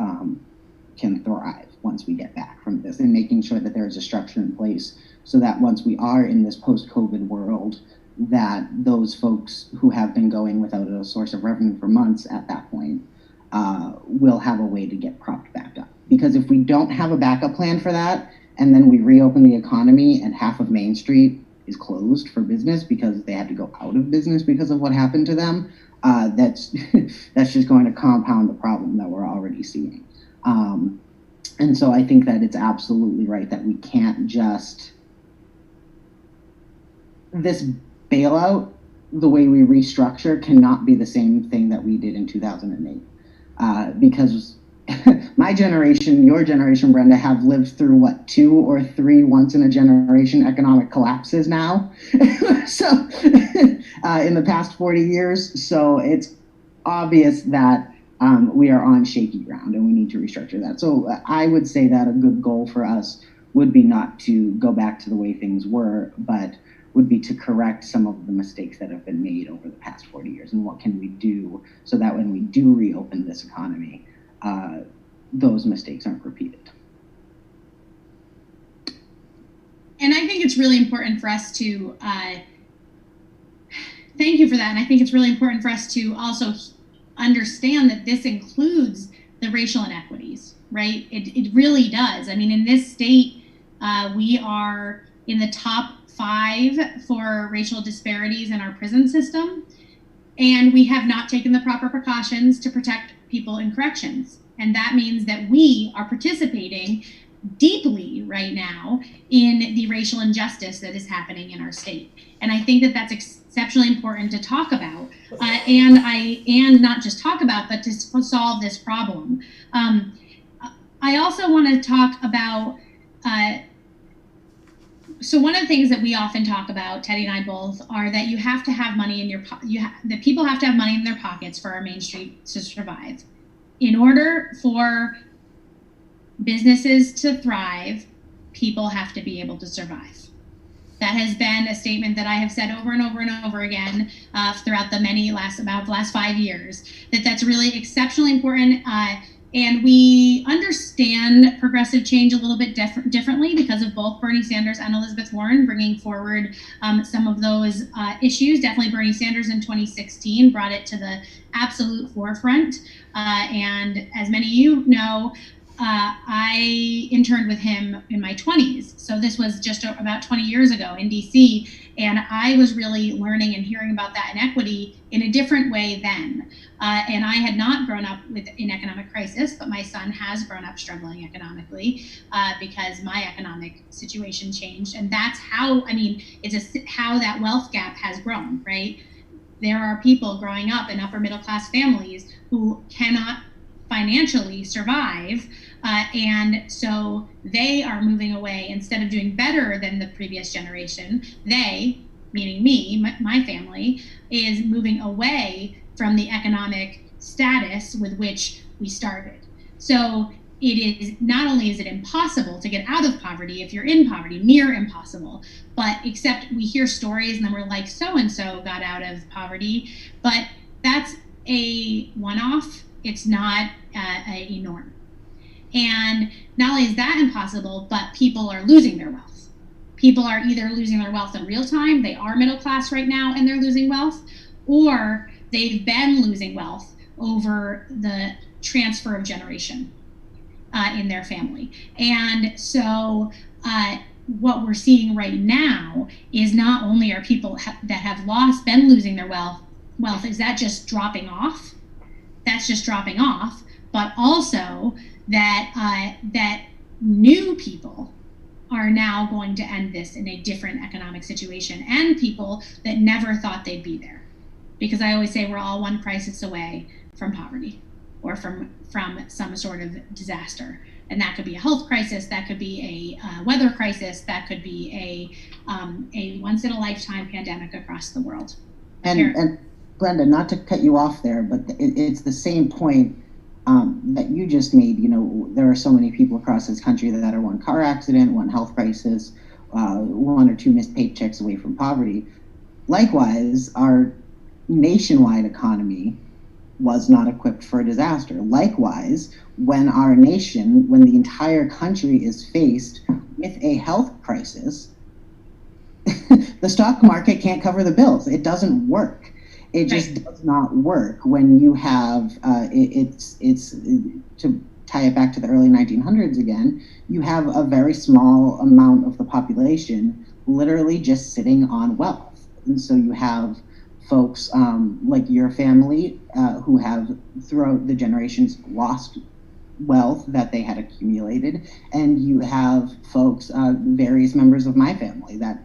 can thrive once we get back from this, and making sure that there is a structure in place so that once we are in this post-COVID world, that those folks who have been going without a source of revenue for months at that point will have a way to get propped back up. Because if we don't have a backup plan for that, and then we reopen the economy and half of Main Street is closed for business because they had to go out of business because of what happened to them, that's just going to compound the problem that we're already seeing. And so I think that it's absolutely right that we can't just, this bailout the way we restructure cannot be the same thing that we did in 2008. Because my generation, your generation, Brenda, have lived through what, 2 or 3 once in a generation economic collapses now. So in the past 40 years. So it's obvious that we are on shaky ground and we need to restructure that. So I would say that a good goal for us would be not to go back to the way things were, but would be to correct some of the mistakes that have been made over the past 40 years. And what can we do so that when we do reopen this economy, those mistakes aren't repeated. And I think it's really important for us to, thank you for that. And I think it's really important for us to also understand that this includes the racial inequities, right? It really does. I mean, in this state, we are in the top 5 for racial disparities in our prison system. And we have not taken the proper precautions to protect people in corrections. And that means that we are participating deeply right now in the racial injustice that is happening in our state. And I think that that's exceptionally important to talk about, and not just talk about, but to solve this problem. I also want to talk about, so one of the things that we often talk about, Teddy and I both, are that you have to have money in your that people have to have money in their pockets for our Main Street to survive. In order for businesses to thrive, people have to be able to survive. That has been a statement that I have said over and over and over again throughout the last 5 years, that's really exceptionally important. And we understand progressive change a little bit differently because of both Bernie Sanders and Elizabeth Warren bringing forward some of those issues. Definitely Bernie Sanders in 2016 brought it to the absolute forefront. And as many of you know, I interned with him in my 20s. So this was just about 20 years ago in DC. And I was really learning and hearing about that inequity in a different way then. And I had not grown up in economic crisis, but my son has grown up struggling economically because my economic situation changed. And that's how, I mean, how that wealth gap has grown, right? There are people growing up in upper middle class families who cannot financially survive. And so they are moving away. Instead of doing better than the previous generation, they, meaning me, my family, is moving away from the economic status with which we started. So it is, not only is it impossible to get out of poverty if you're in poverty, near impossible, but except we hear stories and then we're like, so-and-so got out of poverty, but that's a one-off. It's not a norm. And not only is that impossible, but people are losing their wealth. People are either losing their wealth in real time, they are middle class right now and they're losing wealth, or they've been losing wealth over the transfer of generation in their family. And so what we're seeing right now is not only are people that have been losing their wealth, is that just dropping off? That's just dropping off, but also that new people are now going to end this in a different economic situation, and people that never thought they'd be there. Because I always say we're all one crisis away from poverty or from some sort of disaster. And that could be a health crisis, that could be a weather crisis, that could be a once in a lifetime pandemic across the world. And Brenda, not to cut you off there, but it's the same point that you just made. You know, there are so many people across this country that are one car accident, one health crisis, 1 or 2 missed paychecks away from poverty. Likewise, our nationwide economy was not equipped for a disaster. Likewise, when the entire country is faced with a health crisis, the stock market can't cover the bills. It doesn't work. It just does not work when you have, to tie it back to the early 1900s again, you have a very small amount of the population literally just sitting on wealth. And so you have folks like your family who have throughout the generations lost wealth that they had accumulated. And you have folks, various members of my family that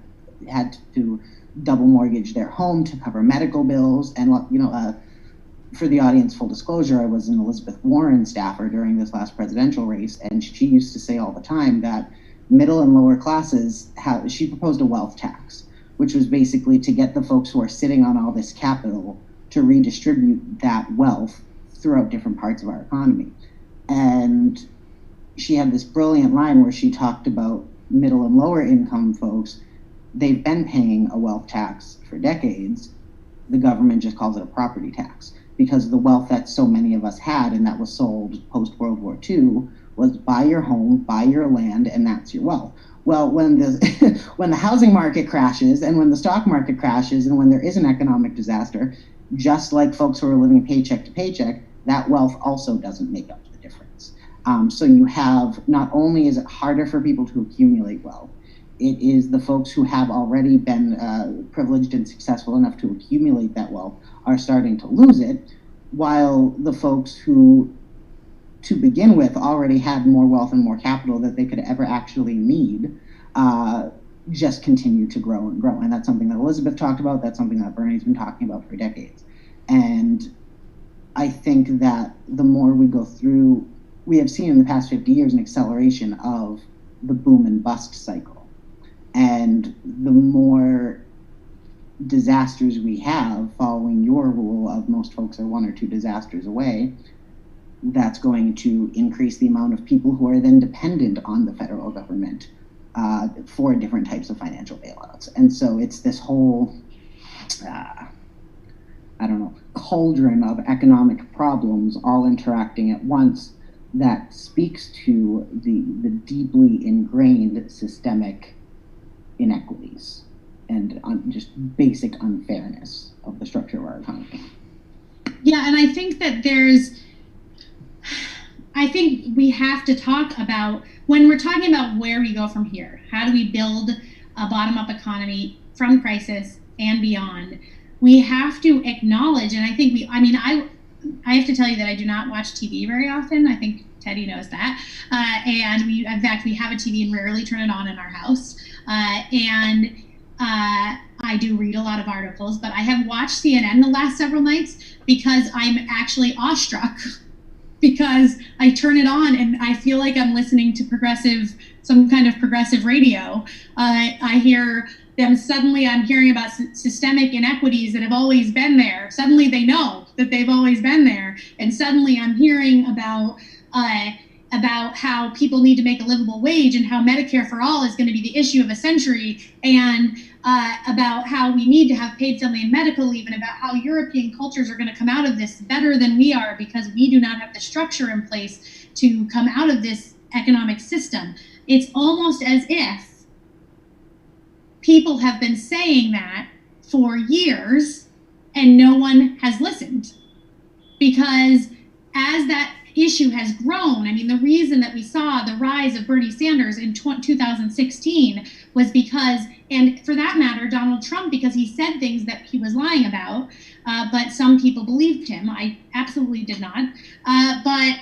had to double mortgage their home to cover medical bills. And, for the audience, full disclosure, I was an Elizabeth Warren staffer during this last presidential race, and she used to say all the time that middle and lower classes she proposed a wealth tax, which was basically to get the folks who are sitting on all this capital to redistribute that wealth throughout different parts of our economy. And she had this brilliant line where she talked about middle and lower income folks. They've been paying a wealth tax for decades. The government just calls it a property tax, because the wealth that so many of us had and that was sold post-World War II was buy your home, buy your land, and that's your wealth. Well, when the housing market crashes and when the stock market crashes and when there is an economic disaster, just like folks who are living paycheck to paycheck, that wealth also doesn't make up the difference. So you have, not only is it harder for people to accumulate wealth, it is the folks who have already been privileged and successful enough to accumulate that wealth are starting to lose it, while the folks who, to begin with, already had more wealth and more capital that they could ever actually need, just continue to grow and grow. And that's something that Elizabeth talked about. That's something that Bernie's been talking about for decades. And I think that the more we go through, we have seen in the past 50 years an acceleration of the boom and bust cycle. And the more disasters we have, following your rule of most folks are one or two disasters away, that's going to increase the amount of people who are then dependent on the federal government for different types of financial bailouts. And so it's this whole, cauldron of economic problems all interacting at once that speaks to the deeply ingrained systemic inequities and just basic unfairness of the structure of our economy. Yeah, and I think that I think we have to talk about, when we're talking about where we go from here, how do we build a bottom-up economy from crisis and beyond, we have to acknowledge, and I think I have to tell you that I do not watch TV very often. I think Teddy knows that. And in fact, we have a TV and rarely turn it on in our house. And I do read a lot of articles, but I have watched CNN the last several nights because I'm actually awestruck, because I turn it on and I feel like I'm listening to some kind of progressive radio. I hear them suddenly, I'm hearing about systemic inequities that have always been there. Suddenly they know that they've always been there. And suddenly I'm hearing about how people need to make a livable wage and how Medicare for all is going to be the issue of a century, and about how we need to have paid family and medical leave, and about how European cultures are going to come out of this better than we are because we do not have the structure in place to come out of this economic system. It's almost as if people have been saying that for years and no one has listened, because as that issue has grown, the reason that we saw the rise of Bernie Sanders in 2016 was because, and for that matter, Donald Trump, because he said things that he was lying about, but some people believed him. I absolutely did not. But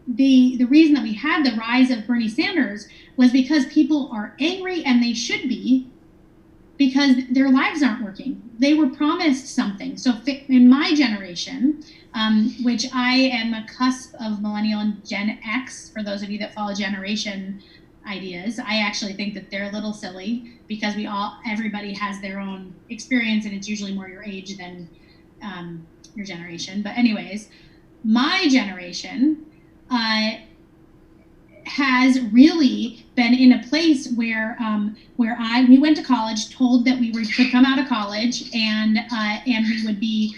the reason that we had the rise of Bernie Sanders was because people are angry, and they should be, because their lives aren't working. They were promised something. So in my generation, which I am a cusp of millennial and Gen X, for those of you that follow generation ideas, I actually think that they're a little silly, because everybody has their own experience, and it's usually more your age than your generation. But anyways, my generation has really been in a place where we went to college, told that we could come out of college and we would be,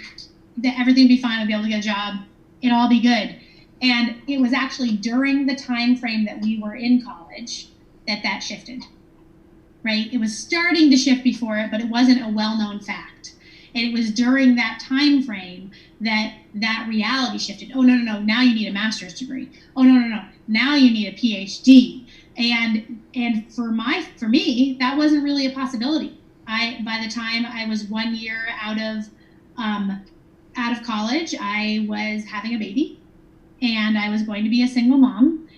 that everything would be fine, we'd be able to get a job, it'd all be good. And it was actually during the time frame that we were in college that shifted, right? It was starting to shift before it, but it wasn't a well-known fact. And it was during that time frame that reality shifted. Oh, no, now you need a master's degree. Oh, no, now you need a PhD. And for me, that wasn't really a possibility. By the time I was 1 year out of college, I was having a baby, and I was going to be a single mom.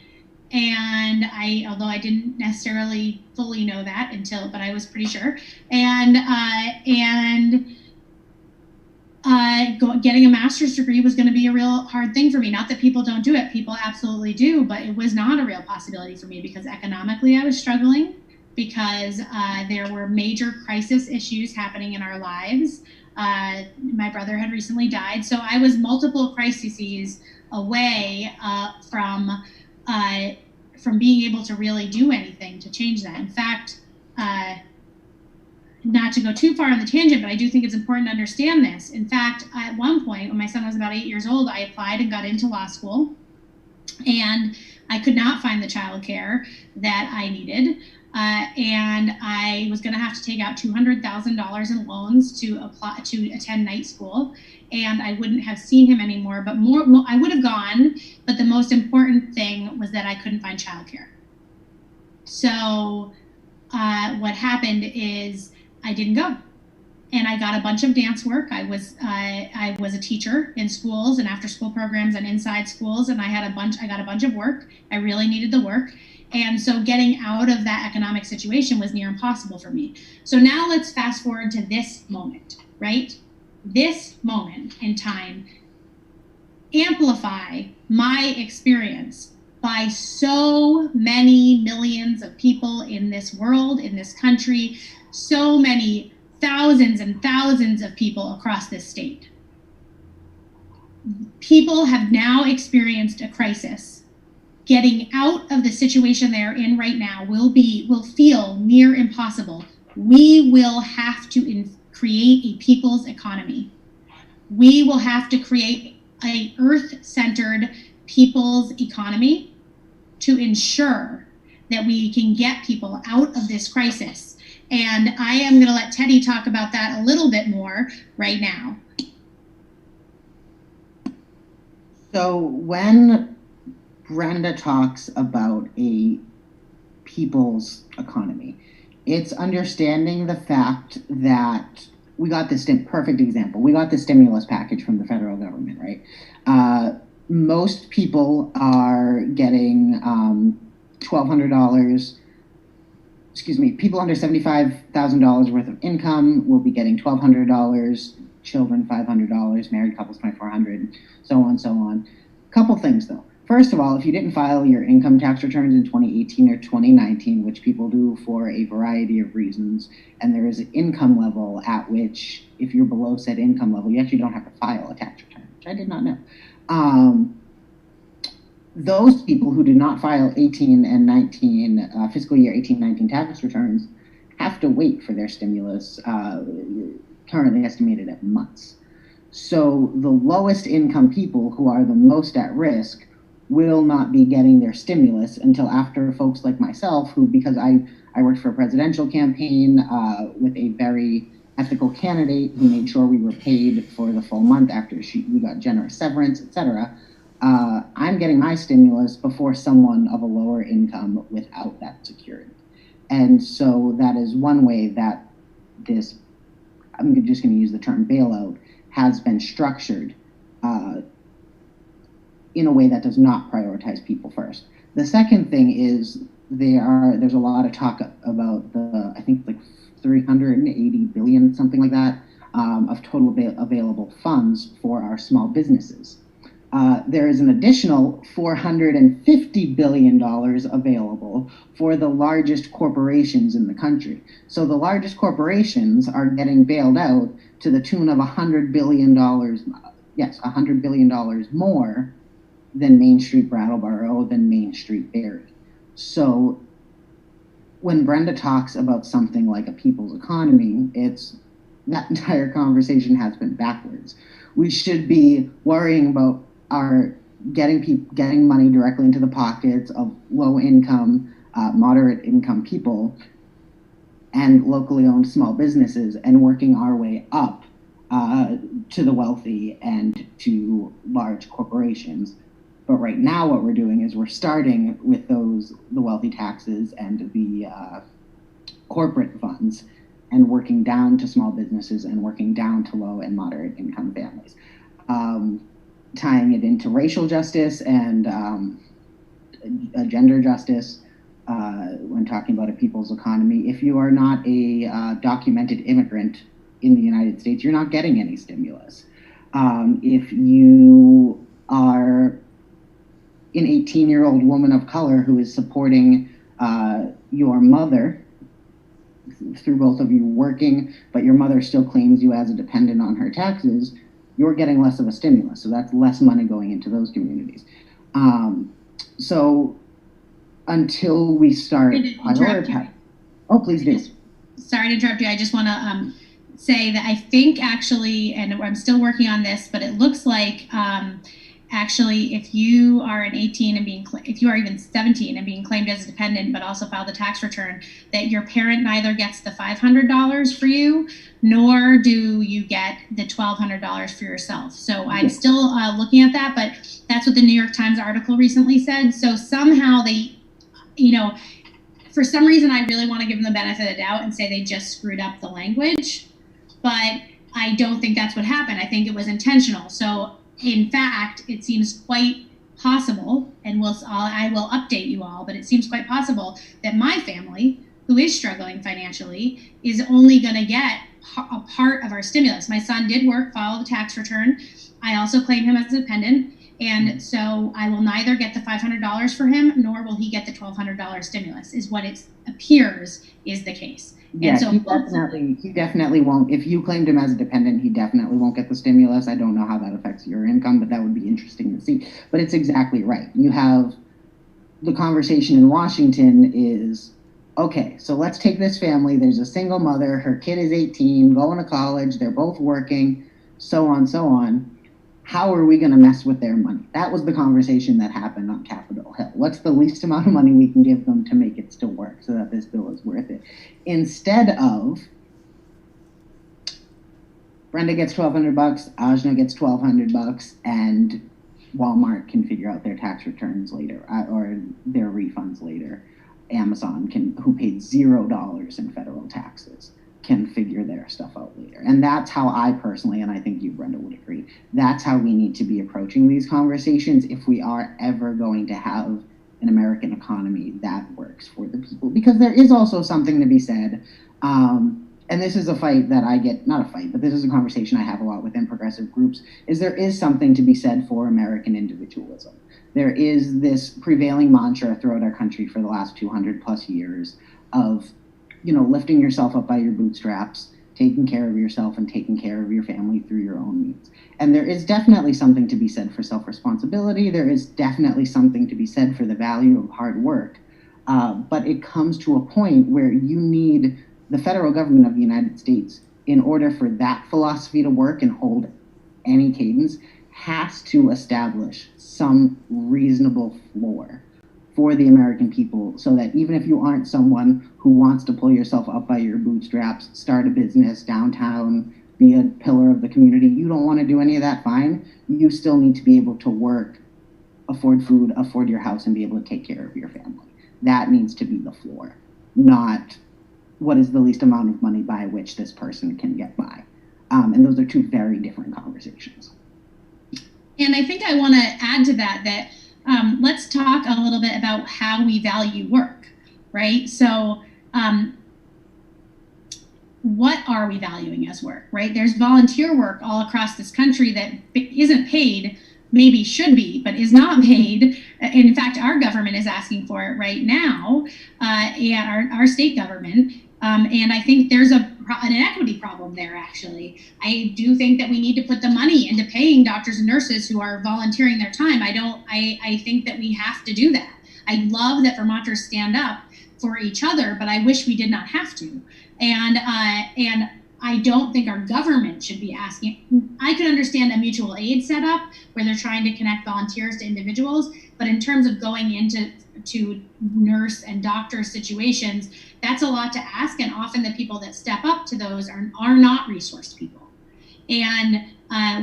And although I didn't necessarily fully know that but I was pretty sure. Getting a master's degree was going to be a real hard thing for me. Not that people don't do it, people absolutely do, but it was not a real possibility for me because economically I was struggling, because there were major crisis issues happening in our lives. My brother had recently died, so I was multiple crises away from being able to really do anything to change that. In fact, not to go too far on the tangent, but I do think it's important to understand this. In fact, at one point, when my son was about 8 years old, I applied and got into law school, and I could not find the childcare that I needed. And I was going to have to take out $200,000 in loans to attend night school, and I wouldn't have seen him anymore. But I would have gone. But the most important thing was that I couldn't find childcare. So what happened is I didn't go, and I got a bunch of dance work. I was a teacher in schools and after school programs and inside schools, and I got a bunch of work. I really needed the work. And so getting out of that economic situation was near impossible for me. So now let's fast forward to this moment, right? This moment in time, amplify my experience by so many millions of people in this world, in this country, so many thousands and thousands of people across this state. People have now experienced a crisis. Getting out of the situation they're in right now will feel near impossible. We will have to create a people's economy. We will have to create an earth-centered people's economy to ensure that we can get people out of this crisis. And I am going to let Teddy talk about that a little bit more right now. So when Brenda talks about a people's economy, it's understanding the fact that we got this perfect example. We got the stimulus package from the federal government, right? Most people are getting $1,200. Excuse me, people under $75,000 worth of income will be getting $1,200. Children $500. Married couples $2,400. So on, so on. Couple things though. First of all, if you didn't file your income tax returns in 2018 or 2019, which people do for a variety of reasons, and there is an income level at which, if you're below said income level, you actually don't have to file a tax return, which I did not know. Those people who did not file 18 and 19, fiscal year 18-19 tax returns have to wait for their stimulus, currently estimated at months. So the lowest income people who are the most at risk will not be getting their stimulus until after folks like myself, who, because I worked for a presidential campaign with a very ethical candidate who made sure we were paid for the full month after we got generous severance, etc. I'm getting my stimulus before someone of a lower income without that security. And so that is one way that this, I'm just going to use the term bailout, has been structured in a way that does not prioritize people first. The second thing is there's a lot of talk about the, I think like 380 billion, something like that, of total available funds for our small businesses. There is an additional $450 billion available for the largest corporations in the country. So the largest corporations are getting bailed out to the tune of $100 billion, yes, $100 billion more than Main Street Brattleboro, than Main Street Barrie. So when Brenda talks about something like a people's economy, that entire conversation has been backwards. We should be worrying about getting money directly into the pockets of low income, moderate income people and locally owned small businesses, and working our way up to the wealthy and to large corporations. But right now what we're doing is we're starting with the wealthy taxes and the corporate funds, and working down to small businesses and working down to low and moderate income families. Tying it into racial justice and gender justice, when talking about a people's economy. If you are not a documented immigrant in the United States, you're not getting any stimulus. If you are an 18-year-old woman of color who is supporting your mother through both of you working, but your mother still claims you as a dependent on her taxes, you're getting less of a stimulus. So that's less money going into those communities. So until we start prioritizing. Oh, please do. Sorry to interrupt you. I just want to say that I think actually, and I'm still working on this, but it looks like actually if you are an 18 and if you are even 17 and being claimed as a dependent, but also filed a tax return, that your parent neither gets the $500 for you, nor do you get the $1,200 for yourself. So I'm still looking at that, but that's what the New York Times article recently said. So somehow they, for some reason, I really want to give them the benefit of the doubt and say they just screwed up the language, but I don't think that's what happened. I think it was intentional. So in fact, it seems quite possible, and I will update you all, but it seems quite possible that my family, who is struggling financially, is only going to get a part of our stimulus. My son did work, follow the tax return. I also claim him as a dependent. And so I will neither get the $500 for him, nor will he get the $1,200 stimulus, is what it appears is the case. Yeah, and so he definitely won't. If you claimed him as a dependent, he definitely won't get the stimulus. I don't know how that affects your income, but that would be interesting to see. But it's exactly right. You have the conversation in Washington is, okay, so let's take this family. There's a single mother. Her kid is 18, going to college. They're both working, so on, so on. How are we going to mess with their money? That was the conversation that happened on Capitol Hill. What's the least amount of money we can give them to make it still work so that this bill is worth it? Instead of Brenda gets $1,200, Ajna gets $1,200, and Walmart can figure out their tax returns later or their refunds later. Amazon who paid $0 in federal taxes, can figure their stuff out later. And that's how I personally, and I think you, Brenda, would agree, that's how we need to be approaching these conversations if we are ever going to have an American economy that works for the people. Because there is also something to be said, and this is a fight that I get, not a fight, but this is a conversation I have a lot within progressive groups, is there is something to be said for American individualism. There is this prevailing mantra throughout our country for the last 200 plus years of lifting yourself up by your bootstraps, taking care of yourself and taking care of your family through your own means. And there is definitely something to be said for self-responsibility. There is definitely something to be said for the value of hard work. But it comes to a point where you need the federal government of the United States, in order for that philosophy to work and hold any cadence, has to establish some reasonable floor for the American people, so that even if you aren't someone who wants to pull yourself up by your bootstraps, start a business downtown, be a pillar of the community, you don't want to do any of that, fine. You still need to be able to work, afford food, afford your house, and be able to take care of your family. That needs to be the floor, not what is the least amount of money by which this person can get by. And those are two very different conversations. And I think I want to add to that let's talk a little bit about how we value work, right? So what are we valuing as work, right? There's volunteer work all across this country that isn't paid, maybe should be, but is not paid. In fact, our government is asking for it right now, our state government. And I think there's an inequity problem there, actually. I do think that we need to put the money into paying doctors and nurses who are volunteering their time. I think that we have to do that. I love that Vermonters stand up for each other, but I wish we did not have to. And I don't think our government should be asking. I could understand a mutual aid setup where they're trying to connect volunteers to individuals, but in terms of going into nurse and doctor situations, that's a lot to ask, and often the people that step up to those are not resourced people. And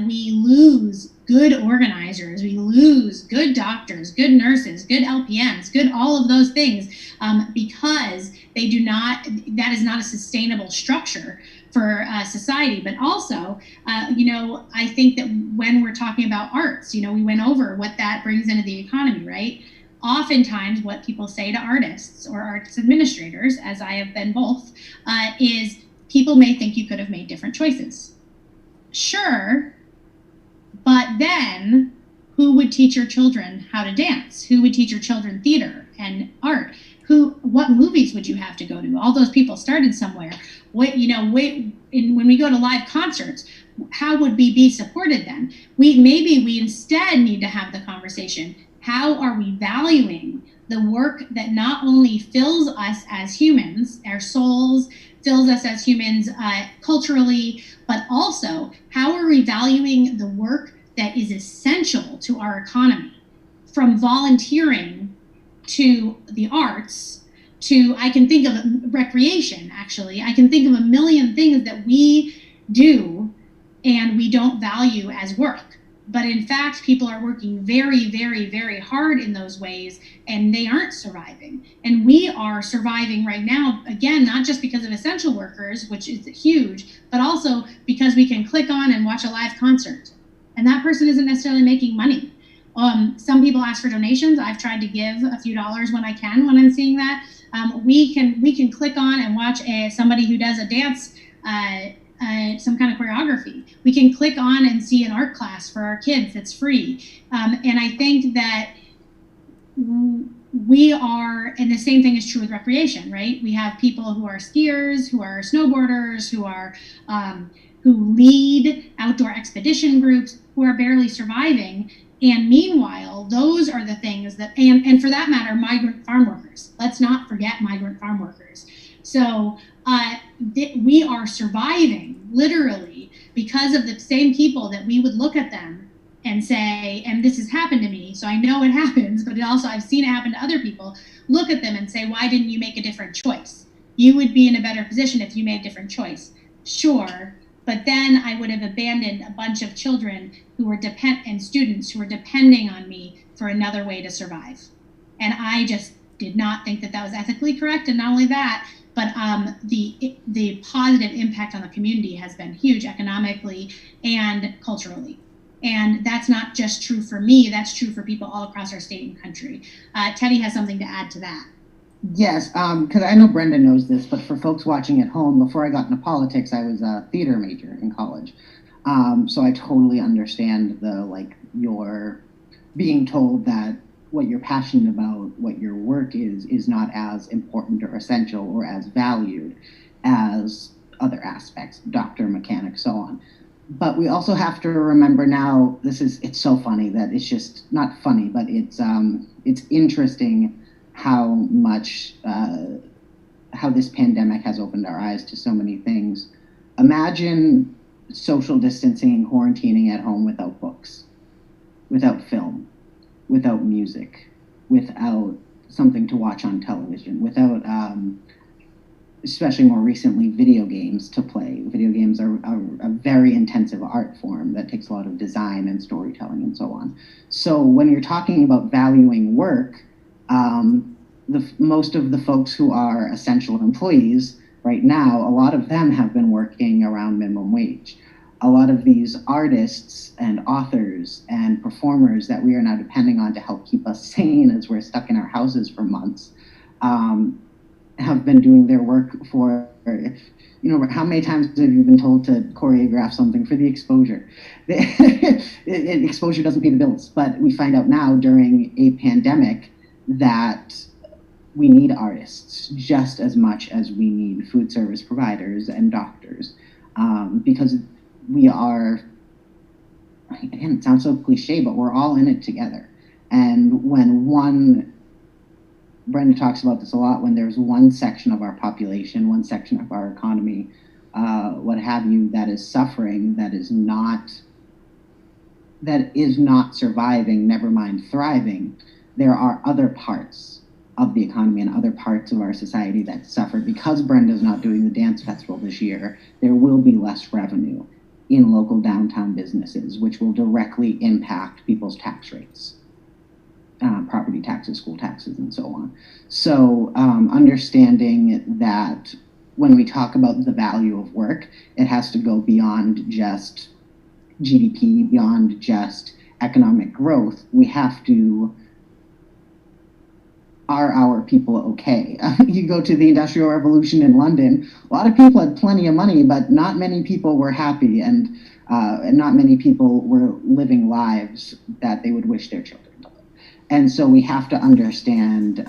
we lose good organizers, we lose good doctors, good nurses, good LPNs, good all of those things, because that is not a sustainable structure for society. But also, I think that when we're talking about arts, we went over what that brings into the economy, right? oftentimes what people say to artists or arts administrators, as I have been both, is people may think you could have made different choices. Sure, but then who would teach your children how to dance? Who would teach your children theater and art? What movies would you have to go to? All those people started somewhere. When we go to live concerts, how would we be supported then? Maybe we instead need to have the conversation. How are we valuing the work that not only fills us as humans, our souls, fills us as humans culturally, but also how are we valuing the work that is essential to our economy, from volunteering to the arts to, I can think of recreation, actually. I can think of a million things that we do and we don't value as work. But in fact, people are working very, very, very hard in those ways, and they aren't surviving. And we are surviving right now, again, not just because of essential workers, which is huge, but also because we can click on and watch a live concert. And that person isn't necessarily making money. Some people ask for donations. I've tried to give a few dollars when I can when I'm seeing that. We can click on and watch somebody who does a dance, some kind of choreography. We can click on and see an art class for our kids that's free. And I think that we are, and the same thing is true with recreation, right? We have people who are skiers, who are snowboarders, who lead outdoor expedition groups, who are barely surviving. And meanwhile, those are the things that, and for that matter, migrant farm workers. Let's not forget migrant farm workers. So we are surviving literally because of the same people that we would look at them and say, and this has happened to me, so I know it happens, but also I've seen it happen to other people, look at them and say, why didn't you make a different choice? You would be in a better position if you made a different choice. Sure. But then I would have abandoned a bunch of children who were and students who were depending on me for another way to survive. And I just did not think that that was ethically correct. And not only that, but the positive impact on the community has been huge economically and culturally. And that's not just true for me, that's true for people all across our state and country. Teddy has something to add to that. Yes, because I know Brenda knows this, but for folks watching at home, before I got into politics, I was a theater major in college. So I totally understand your being told that what you're passionate about, what your work is not as important or essential or as valued as other aspects, doctor, mechanic, so on. But we also have to remember now, it's so funny that it's just not funny, but it's interesting how much, how this pandemic has opened our eyes to so many things. Imagine social distancing and quarantining at home without books, without film, without music, without something to watch on television, without, especially more recently, video games to play. Video games are a very intensive art form that takes a lot of design and storytelling and so on. So when you're talking about valuing work, most of the folks who are essential employees right now, a lot of them have been working around minimum wage. A lot of these artists and authors and performers that we are now depending on to help keep us sane as we're stuck in our houses for months, have been doing their work for, how many times have you been told to choreograph something for the exposure? Exposure doesn't pay the bills, but we find out now during a pandemic that we need artists just as much as we need food service providers and doctors, because we are, again, it sounds so cliche, but we're all in it together. And when Brenda talks about this a lot, when there's one section of our population, one section of our economy, what have you, that is suffering, that is not surviving, never mind thriving, there are other parts of the economy and other parts of our society that suffer. Because Brenda's not doing the dance festival this year, there will be less revenue in local downtown businesses, which will directly impact people's tax rates, property taxes, school taxes, and so on. So understanding that when we talk about the value of work, it has to go beyond just GDP, beyond just economic growth. We have to are our people okay? You go to the Industrial Revolution in London, a lot of people had plenty of money, but not many people were happy, and not many people were living lives that they would wish their children to live. And so we have to understand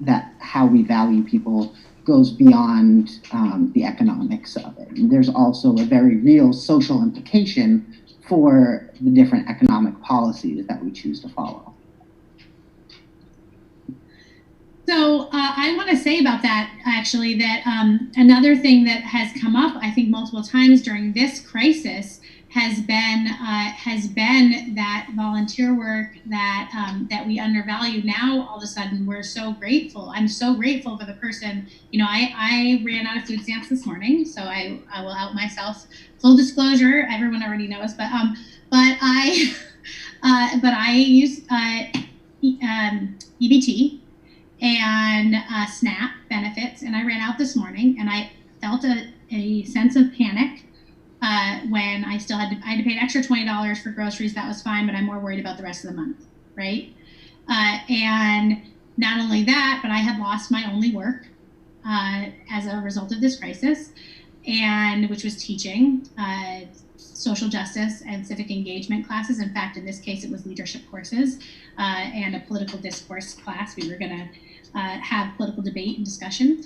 that how we value people goes beyond the economics of it. And there's also a very real social implication for the different economic policies that we choose to follow. So I want to say about that, actually, that another thing that has come up, I think, multiple times during this crisis has been that volunteer work that we undervalue. Now, all of a sudden, we're so grateful. I'm so grateful for the person. You know, I ran out of food stamps this morning, so I will out myself. Full disclosure, everyone already knows, but I use EBT and SNAP benefits, and I ran out this morning, and I felt a sense of panic when I had to pay an extra $20 for groceries. That was fine, but I'm more worried about the rest of the month, right? And not only that, but I had lost my only work as a result of this crisis, and which was teaching social justice and civic engagement classes. In fact, in this case, it was leadership courses and a political discourse class. We were going to have political debate and discussion.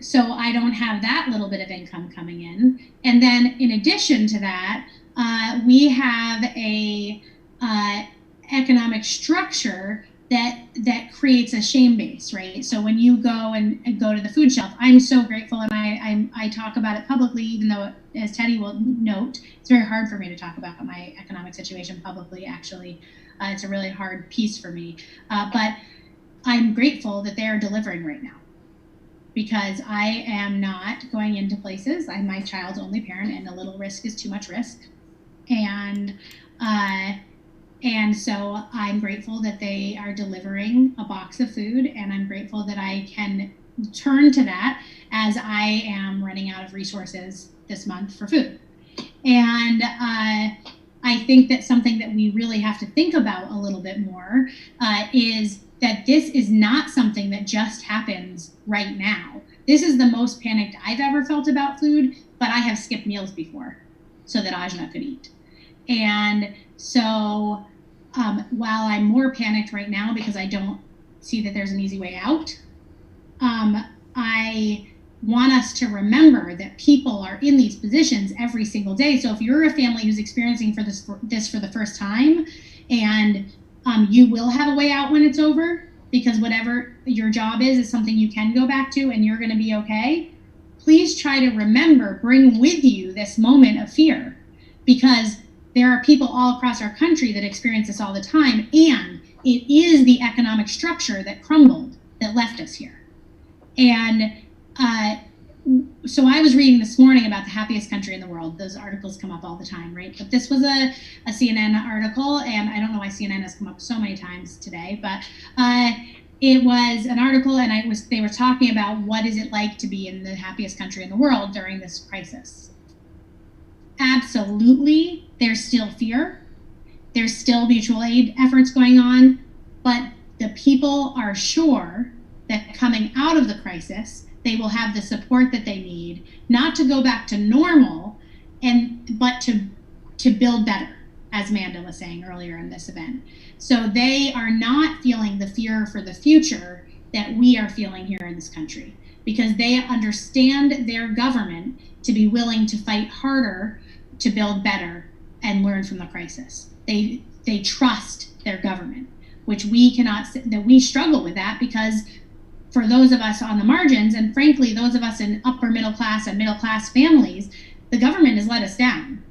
So I don't have that little bit of income coming in. And then in addition to that, we have a economic structure that creates a shame base, right? So when you go and go to the food shelf, I'm so grateful, and I talk about it publicly, even though, as Teddy will note, it's very hard for me to talk about my economic situation publicly, actually. It's a really hard piece for me. But I'm grateful that they're delivering right now, because I am not going into places. I'm my child's only parent, and a little risk is too much risk. And so I'm grateful that they are delivering a box of food, and I'm grateful that I can turn to that as I am running out of resources this month for food. And I think that something that we really have to think about a little bit more is that this is not something that just happens right now. This is the most panicked I've ever felt about food, but I have skipped meals before so that Ajna could eat. And so while I'm more panicked right now because I don't see that there's an easy way out, I want us to remember that people are in these positions every single day. So if you're a family who's experiencing this for the first time, and you will have a way out when it's over, because whatever your job is something you can go back to, and you're going to be okay, please try to remember, bring with you this moment of fear, because there are people all across our country that experience this all the time, and it is the economic structure that crumbled that left us here. And so I was reading this morning about the happiest country in the world. Those articles come up all the time, right? But this was a CNN article, and I don't know why CNN has come up so many times today, but it was an article, and they were talking about what is it like to be in the happiest country in the world during this crisis. Absolutely, there's still fear. There's still mutual aid efforts going on, but the people are sure that coming out of the crisis, they will have the support that they need, not to go back to normal, but to build better, as Amanda was saying earlier in this event. So they are not feeling the fear for the future that we are feeling here in this country, because they understand their government to be willing to fight harder to build better and learn from the crisis. They trust their government, which we struggle with that, because for those of us on the margins, and frankly, those of us in upper middle class and middle class families, the government has let us down.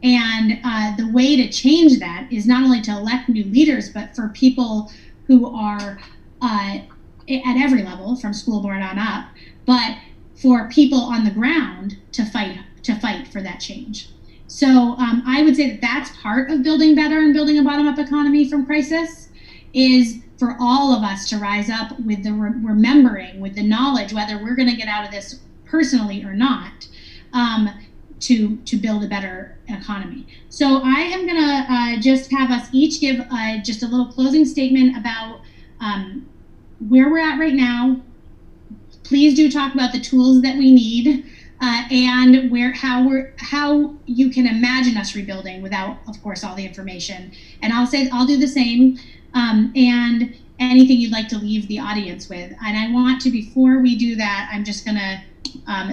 And the way to change that is not only to elect new leaders, but for people who are at every level, from school board on up, but for people on the ground to fight for that change. So I would say that that's part of building better and building a bottom-up economy from crisis, is for all of us to rise up with the remembering, with the knowledge, whether we're going to get out of this personally or not, to build a better economy. So I am gonna just have us each give just a little closing statement about where we're at right now. Please do talk about the tools that we need and how you can imagine us rebuilding without, of course, all the information. And I'll do the same. And anything you'd like to leave the audience with. And I want to, before we do that, I'm just gonna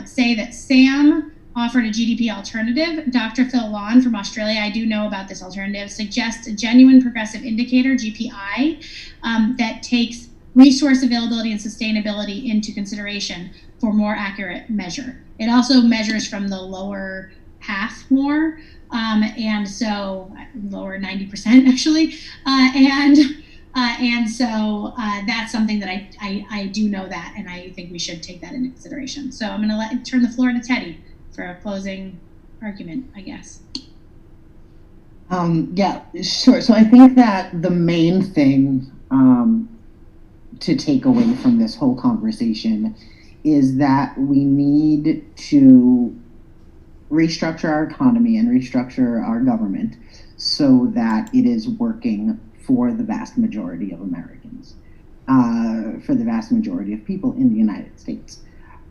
say that Sam offered a GDP alternative. Dr. Phil Lawn from Australia, I do know about this alternative, suggests a genuine progressive indicator, GPI, that takes resource availability and sustainability into consideration for more accurate measure. It also measures from the lower half more, and so lower 90% actually, and so that's something that I do know that, and I think we should take that into consideration. So I'm going to turn the floor to Teddy for a closing argument, I guess. Yeah, sure. So I think that the main thing to take away from this whole conversation is that we need to restructure our economy and restructure our government so that it is working for the vast majority of Americans, for the vast majority of people in the United States.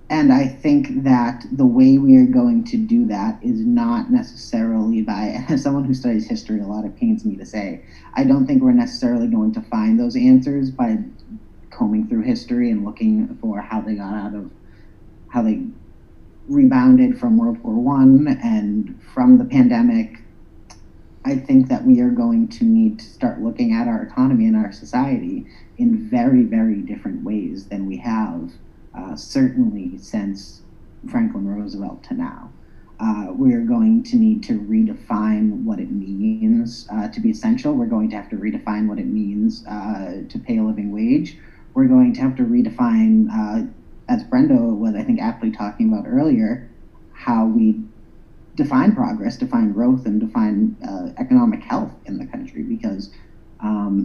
And I think that the way we are going to do that is not necessarily by, as someone who studies history, a lot, it pains me to say, I don't think we're necessarily going to find those answers by combing through history and looking for how they rebounded from World War I and from the pandemic. I think that we are going to need to start looking at our economy and our society in very, very different ways than we have, certainly since Franklin Roosevelt to now. We're going to need to redefine what it means to be essential. We're going to have to redefine what it means to pay a living wage. We're going to have to redefine, as Brenda was, I think, aptly talking about earlier, how we define progress, define growth, and define economic health in the country, because our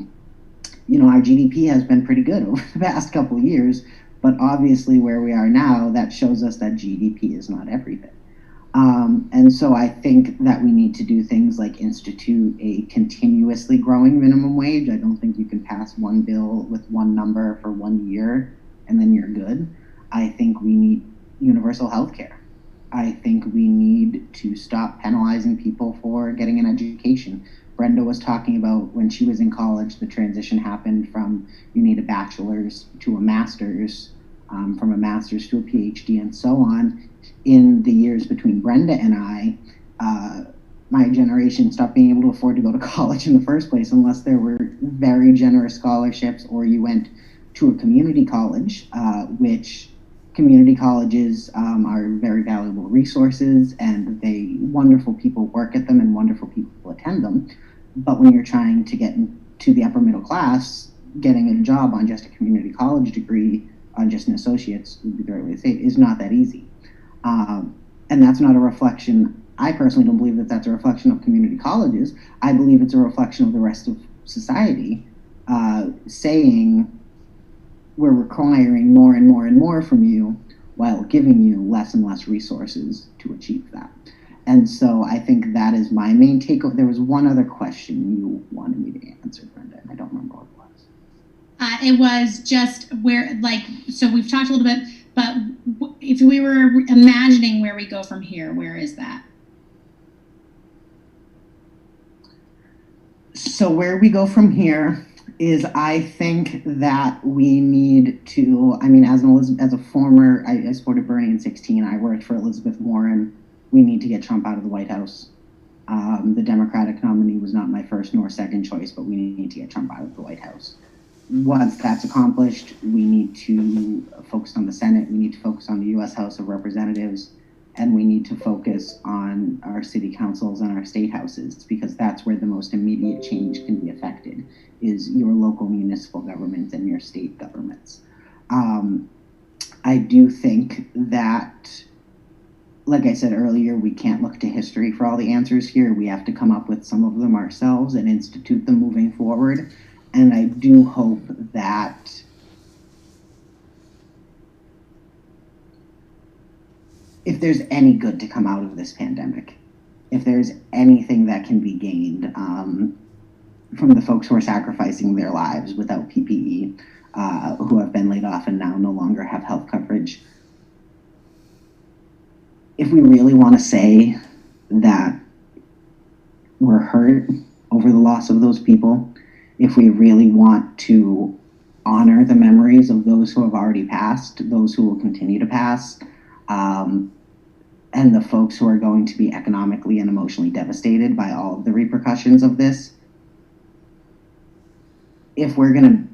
GDP has been pretty good over the past couple of years, but obviously where we are now, that shows us that GDP is not everything. And so I think that we need to do things like institute a continuously growing minimum wage. I don't think you can pass one bill with one number for 1 year and then you're good. I think we need universal health care. I think we need to stop penalizing people for getting an education. Brenda was talking about when she was in college, the transition happened from you need a bachelor's to a master's, from a master's to a PhD, and so on. In the years between Brenda and I, my generation stopped being able to afford to go to college in the first place unless there were very generous scholarships or you went to a community college, which community colleges are very valuable resources, and wonderful people work at them and wonderful people attend them. But when you're trying to get into the upper middle class, getting a job on just a community college degree, on just an associate's, would be the right way to say it, is not that easy. And that's not a reflection. I personally don't believe that that's a reflection of community colleges. I believe it's a reflection of the rest of society saying we're requiring more and more and more from you while giving you less and less resources to achieve that. And so I think that is my main takeaway. There was one other question you wanted me to answer, Brenda, and I don't remember what it was. It was just so we've talked a little bit, but if we were imagining where we go from here, where is that? So where we go from here is, I think that we need to, as a former, I supported Bernie in 2016, I worked for Elizabeth Warren. We need to get Trump out of the White House. The Democratic nominee was not my first nor second choice, but we need to get Trump out of the White House. Once that's accomplished, we need to focus on the Senate, we need to focus on the U.S. House of Representatives, and we need to focus on our city councils and our state houses, because that's where the most immediate change can be affected, is your local municipal governments and your state governments. I do think that, like I said earlier, we can't look to history for all the answers here. We have to come up with some of them ourselves and institute them moving forward. And I do hope that if there's any good to come out of this pandemic, if there's anything that can be gained from the folks who are sacrificing their lives without PPE, who have been laid off and now no longer have health coverage, if we really want to say that we're hurt over the loss of those people, if we really want to honor the memories of those who have already passed, those who will continue to pass, and the folks who are going to be economically and emotionally devastated by all of the repercussions of this, if we're going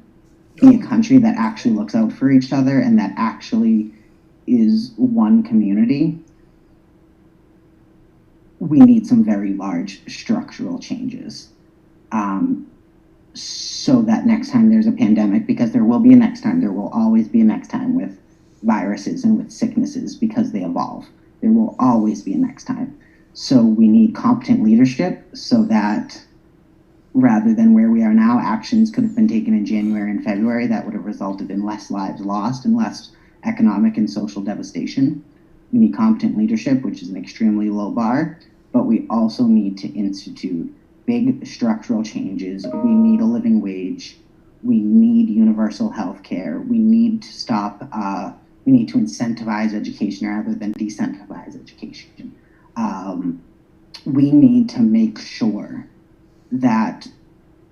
to be a country that actually looks out for each other and that actually is one community, we need some very large structural changes. So that next time there's a pandemic, because there will be a next time, there will always be a next time with viruses and with sicknesses because they evolve. There will always be a next time. So we need competent leadership so that rather than where we are now, actions could have been taken in January and February that would have resulted in less lives lost and less economic and social devastation. We need competent leadership, which is an extremely low bar, but we also need to institute big structural changes. We need a living wage. We need universal health care. We need to stop, we need to incentivize education rather than decentivize education. We need to make sure that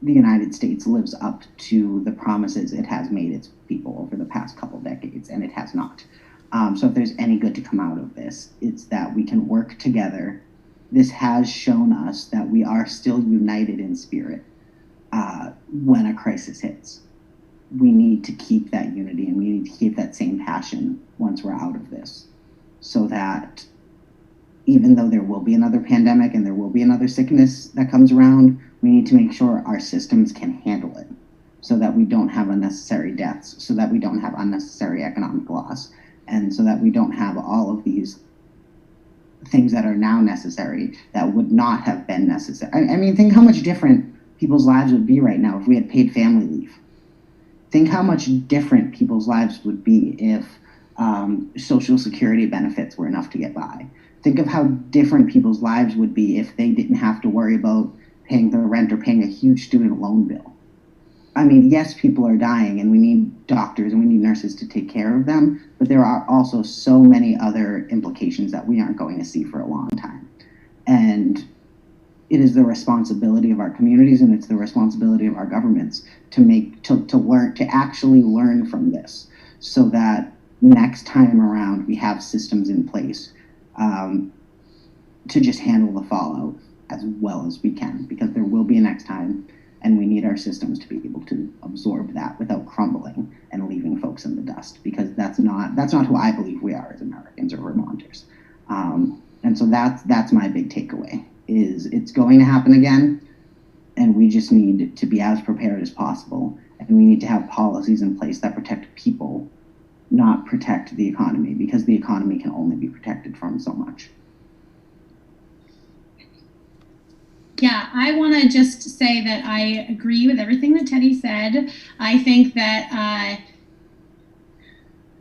the United States lives up to the promises it has made its people over the past couple decades, and it has not. So if there's any good to come out of this, it's that we can work together. This has shown us that we are still united in spirit when a crisis hits. We need to keep that unity and we need to keep that same passion once we're out of this, so that even though there will be another pandemic and there will be another sickness that comes around, we need to make sure our systems can handle it so that we don't have unnecessary deaths, so that we don't have unnecessary economic loss, and so that we don't have all of these things that are now necessary that would not have been necessary. I mean, think how much different people's lives would be right now if we had paid family leave. Think how much different people's lives would be if Social Security benefits were enough to get by. Think of how different people's lives would be if they didn't have to worry about paying their rent or paying a huge student loan bill. I mean, yes, people are dying and we need doctors and we need nurses to take care of them, but there are also so many other implications that we aren't going to see for a long time. And it is the responsibility of our communities and it's the responsibility of our governments to actually learn from this so that next time around we have systems in place to just handle the fallout as well as we can, because there will be a next time. And we need our systems to be able to absorb that without crumbling and leaving folks in the dust, because that's not who I believe we are as Americans or Vermonters. And so that's my big takeaway, is it's going to happen again, and we just need to be as prepared as possible. And we need to have policies in place that protect people, not protect the economy, because the economy can only be protected from so much. Yeah, I want to just say that I agree with everything that Teddy said. I think that, I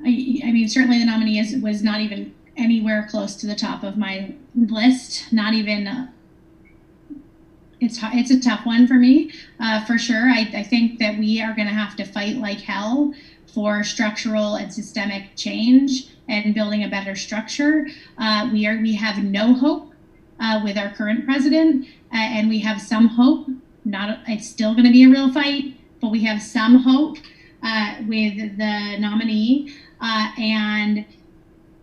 mean, certainly the nominee was not even anywhere close to the top of my list. Not even, it's a tough one for me, for sure. I think that we are going to have to fight like hell for structural and systemic change and building a better structure. We have no hope with our current president. And we have some hope. It's still going to be a real fight, but we have some hope with the nominee. And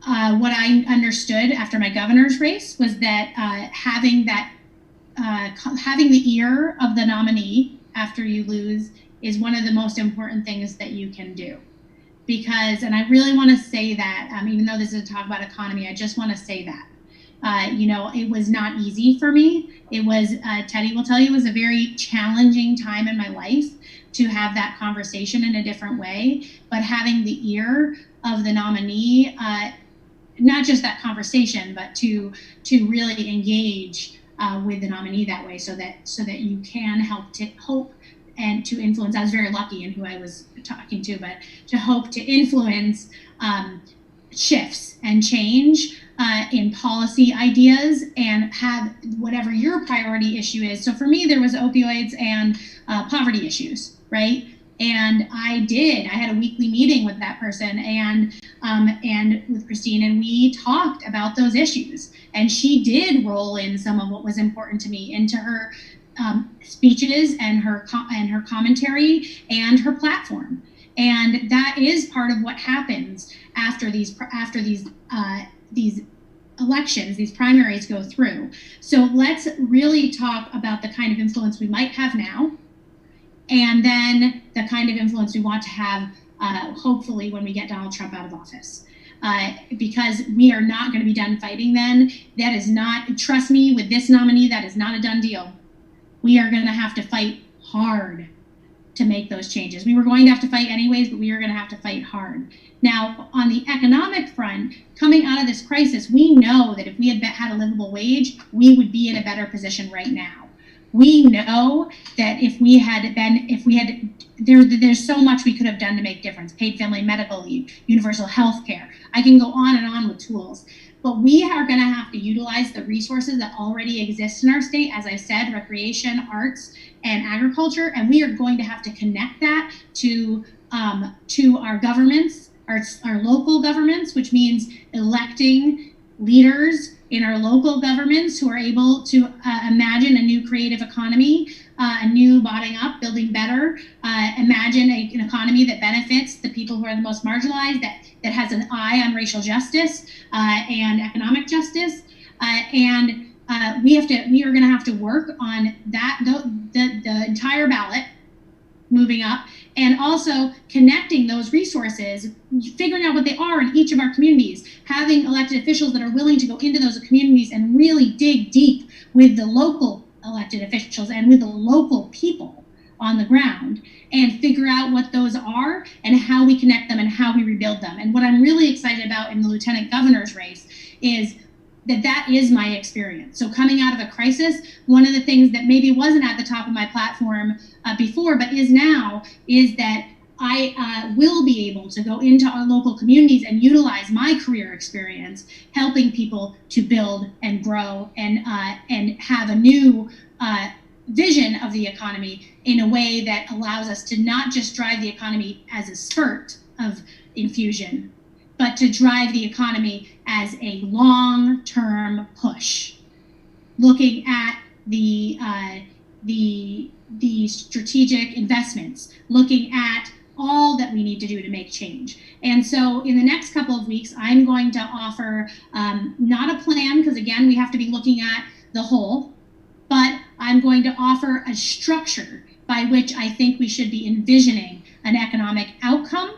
what I understood after my governor's race was that having the ear of the nominee after you lose is one of the most important things that you can do. Because, and I really want to say that, even though this is a talk about economy, I just want to say that. It was not easy for me. It was, Teddy will tell you, it was a very challenging time in my life to have that conversation in a different way. But having the ear of the nominee, not just that conversation, but to really engage with the nominee that way, so that you can hope and to influence. I was very lucky in who I was talking to, but to hope to influence shifts and change in policy ideas and have whatever your priority issue is. So for me, there was opioids and poverty issues, right? And I had a weekly meeting with that person and with Christine, and we talked about those issues. And she did roll in some of what was important to me into her speeches and her commentary and her platform. And that is part of what happens after these elections, these primaries go through. So let's really talk about the kind of influence we might have now, and then the kind of influence we want to have, hopefully, when we get Donald Trump out of office. Because we are not going to be done fighting then. That is not, trust me, with this nominee, that is not a done deal. We are going to have to fight hard to make those changes. We were going to have to fight anyways, but we are going to have to fight hard. Now, on the economic front, coming out of this crisis, we know that if we had had a livable wage, we would be in a better position right now. We know that there's so much we could have done to make difference. Paid family medical leave, universal health care. I can go on and on with tools. But we are going to have to utilize the resources that already exist in our state, as I said, recreation, arts, and agriculture, and we are going to have to connect that to our governments, our local governments, which means electing leaders in our local governments who are able to imagine a new creative economy, a new bottoming up, building better, imagine an economy that benefits the people who are the most marginalized, that has an eye on racial justice and economic justice. We are going to have to work on that, the entire ballot, moving up, and also connecting those resources, figuring out what they are in each of our communities, having elected officials that are willing to go into those communities and really dig deep with the local elected officials and with the local people on the ground and figure out what those are and how we connect them and how we rebuild them. And what I'm really excited about in the lieutenant governor's race is that is my experience. So coming out of a crisis, one of the things that maybe wasn't at the top of my platform before, but is now, is that I will be able to go into our local communities and utilize my career experience, helping people to build and grow and have a new vision of the economy in a way that allows us to not just drive the economy as a spurt of infusion, but to drive the economy as a long-term push, looking at the strategic investments, looking at all that we need to do to make change. And so in the next couple of weeks, I'm going to offer not a plan, because again, we have to be looking at the whole, but I'm going to offer a structure by which I think we should be envisioning an economic outcome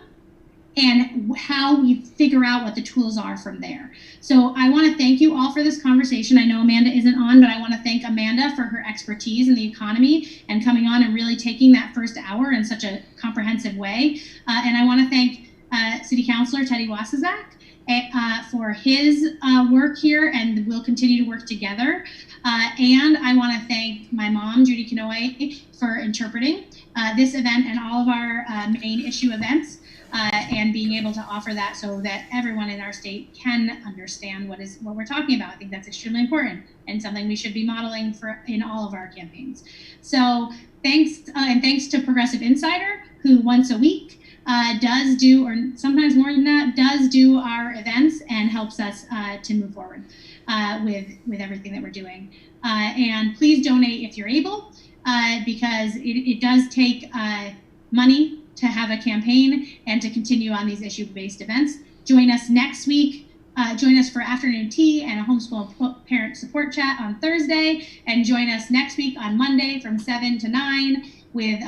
and how we figure out what the tools are from there. So I want to thank you all for this conversation. I know Amanda isn't on, but I want to thank Amanda for her expertise in the economy and coming on and really taking that first hour in such a comprehensive way. And I want to thank City Councilor Teddy Waszazak for his work here, and we'll continue to work together. And I want to thank my mom, Judy Kanoe, for interpreting this event and all of our main issue events. And being able to offer that so that everyone in our state can understand what we're talking about. I think that's extremely important and something we should be modeling in all of our campaigns. So thanks, and thanks to Progressive Insider, who once a week does do, or sometimes more than that, does do our events and helps us to move forward with everything that we're doing. And please donate if you're able, because it does take money to have a campaign and to continue on these issue-based events. Join us next week. Join us for afternoon tea and a homeschool parent support chat on Thursday. And join us next week on Monday from 7 to 9 with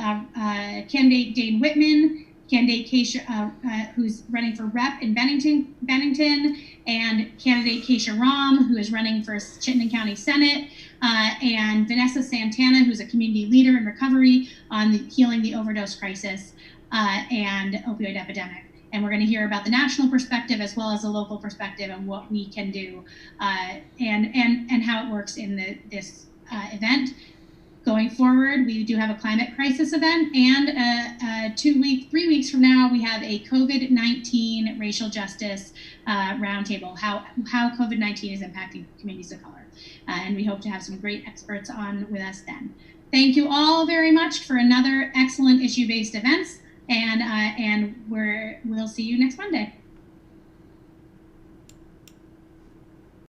candidate Dane Whitman, candidate Keisha, who's running for rep in Bennington, and candidate Keisha Ram, who is running for Chittenden County Senate, and Vanessa Santana, who's a community leader in recovery on healing the overdose crisis and opioid epidemic. And we're going to hear about the national perspective as well as the local perspective and what we can do and how it works in this event. going forward, we do have a climate crisis event, and 3 weeks from now, we have a COVID-19 racial justice roundtable, how COVID-19 is impacting communities of color. And we hope to have some great experts on with us then. Thank you all very much for another excellent issue-based events, and we'll see you next Monday.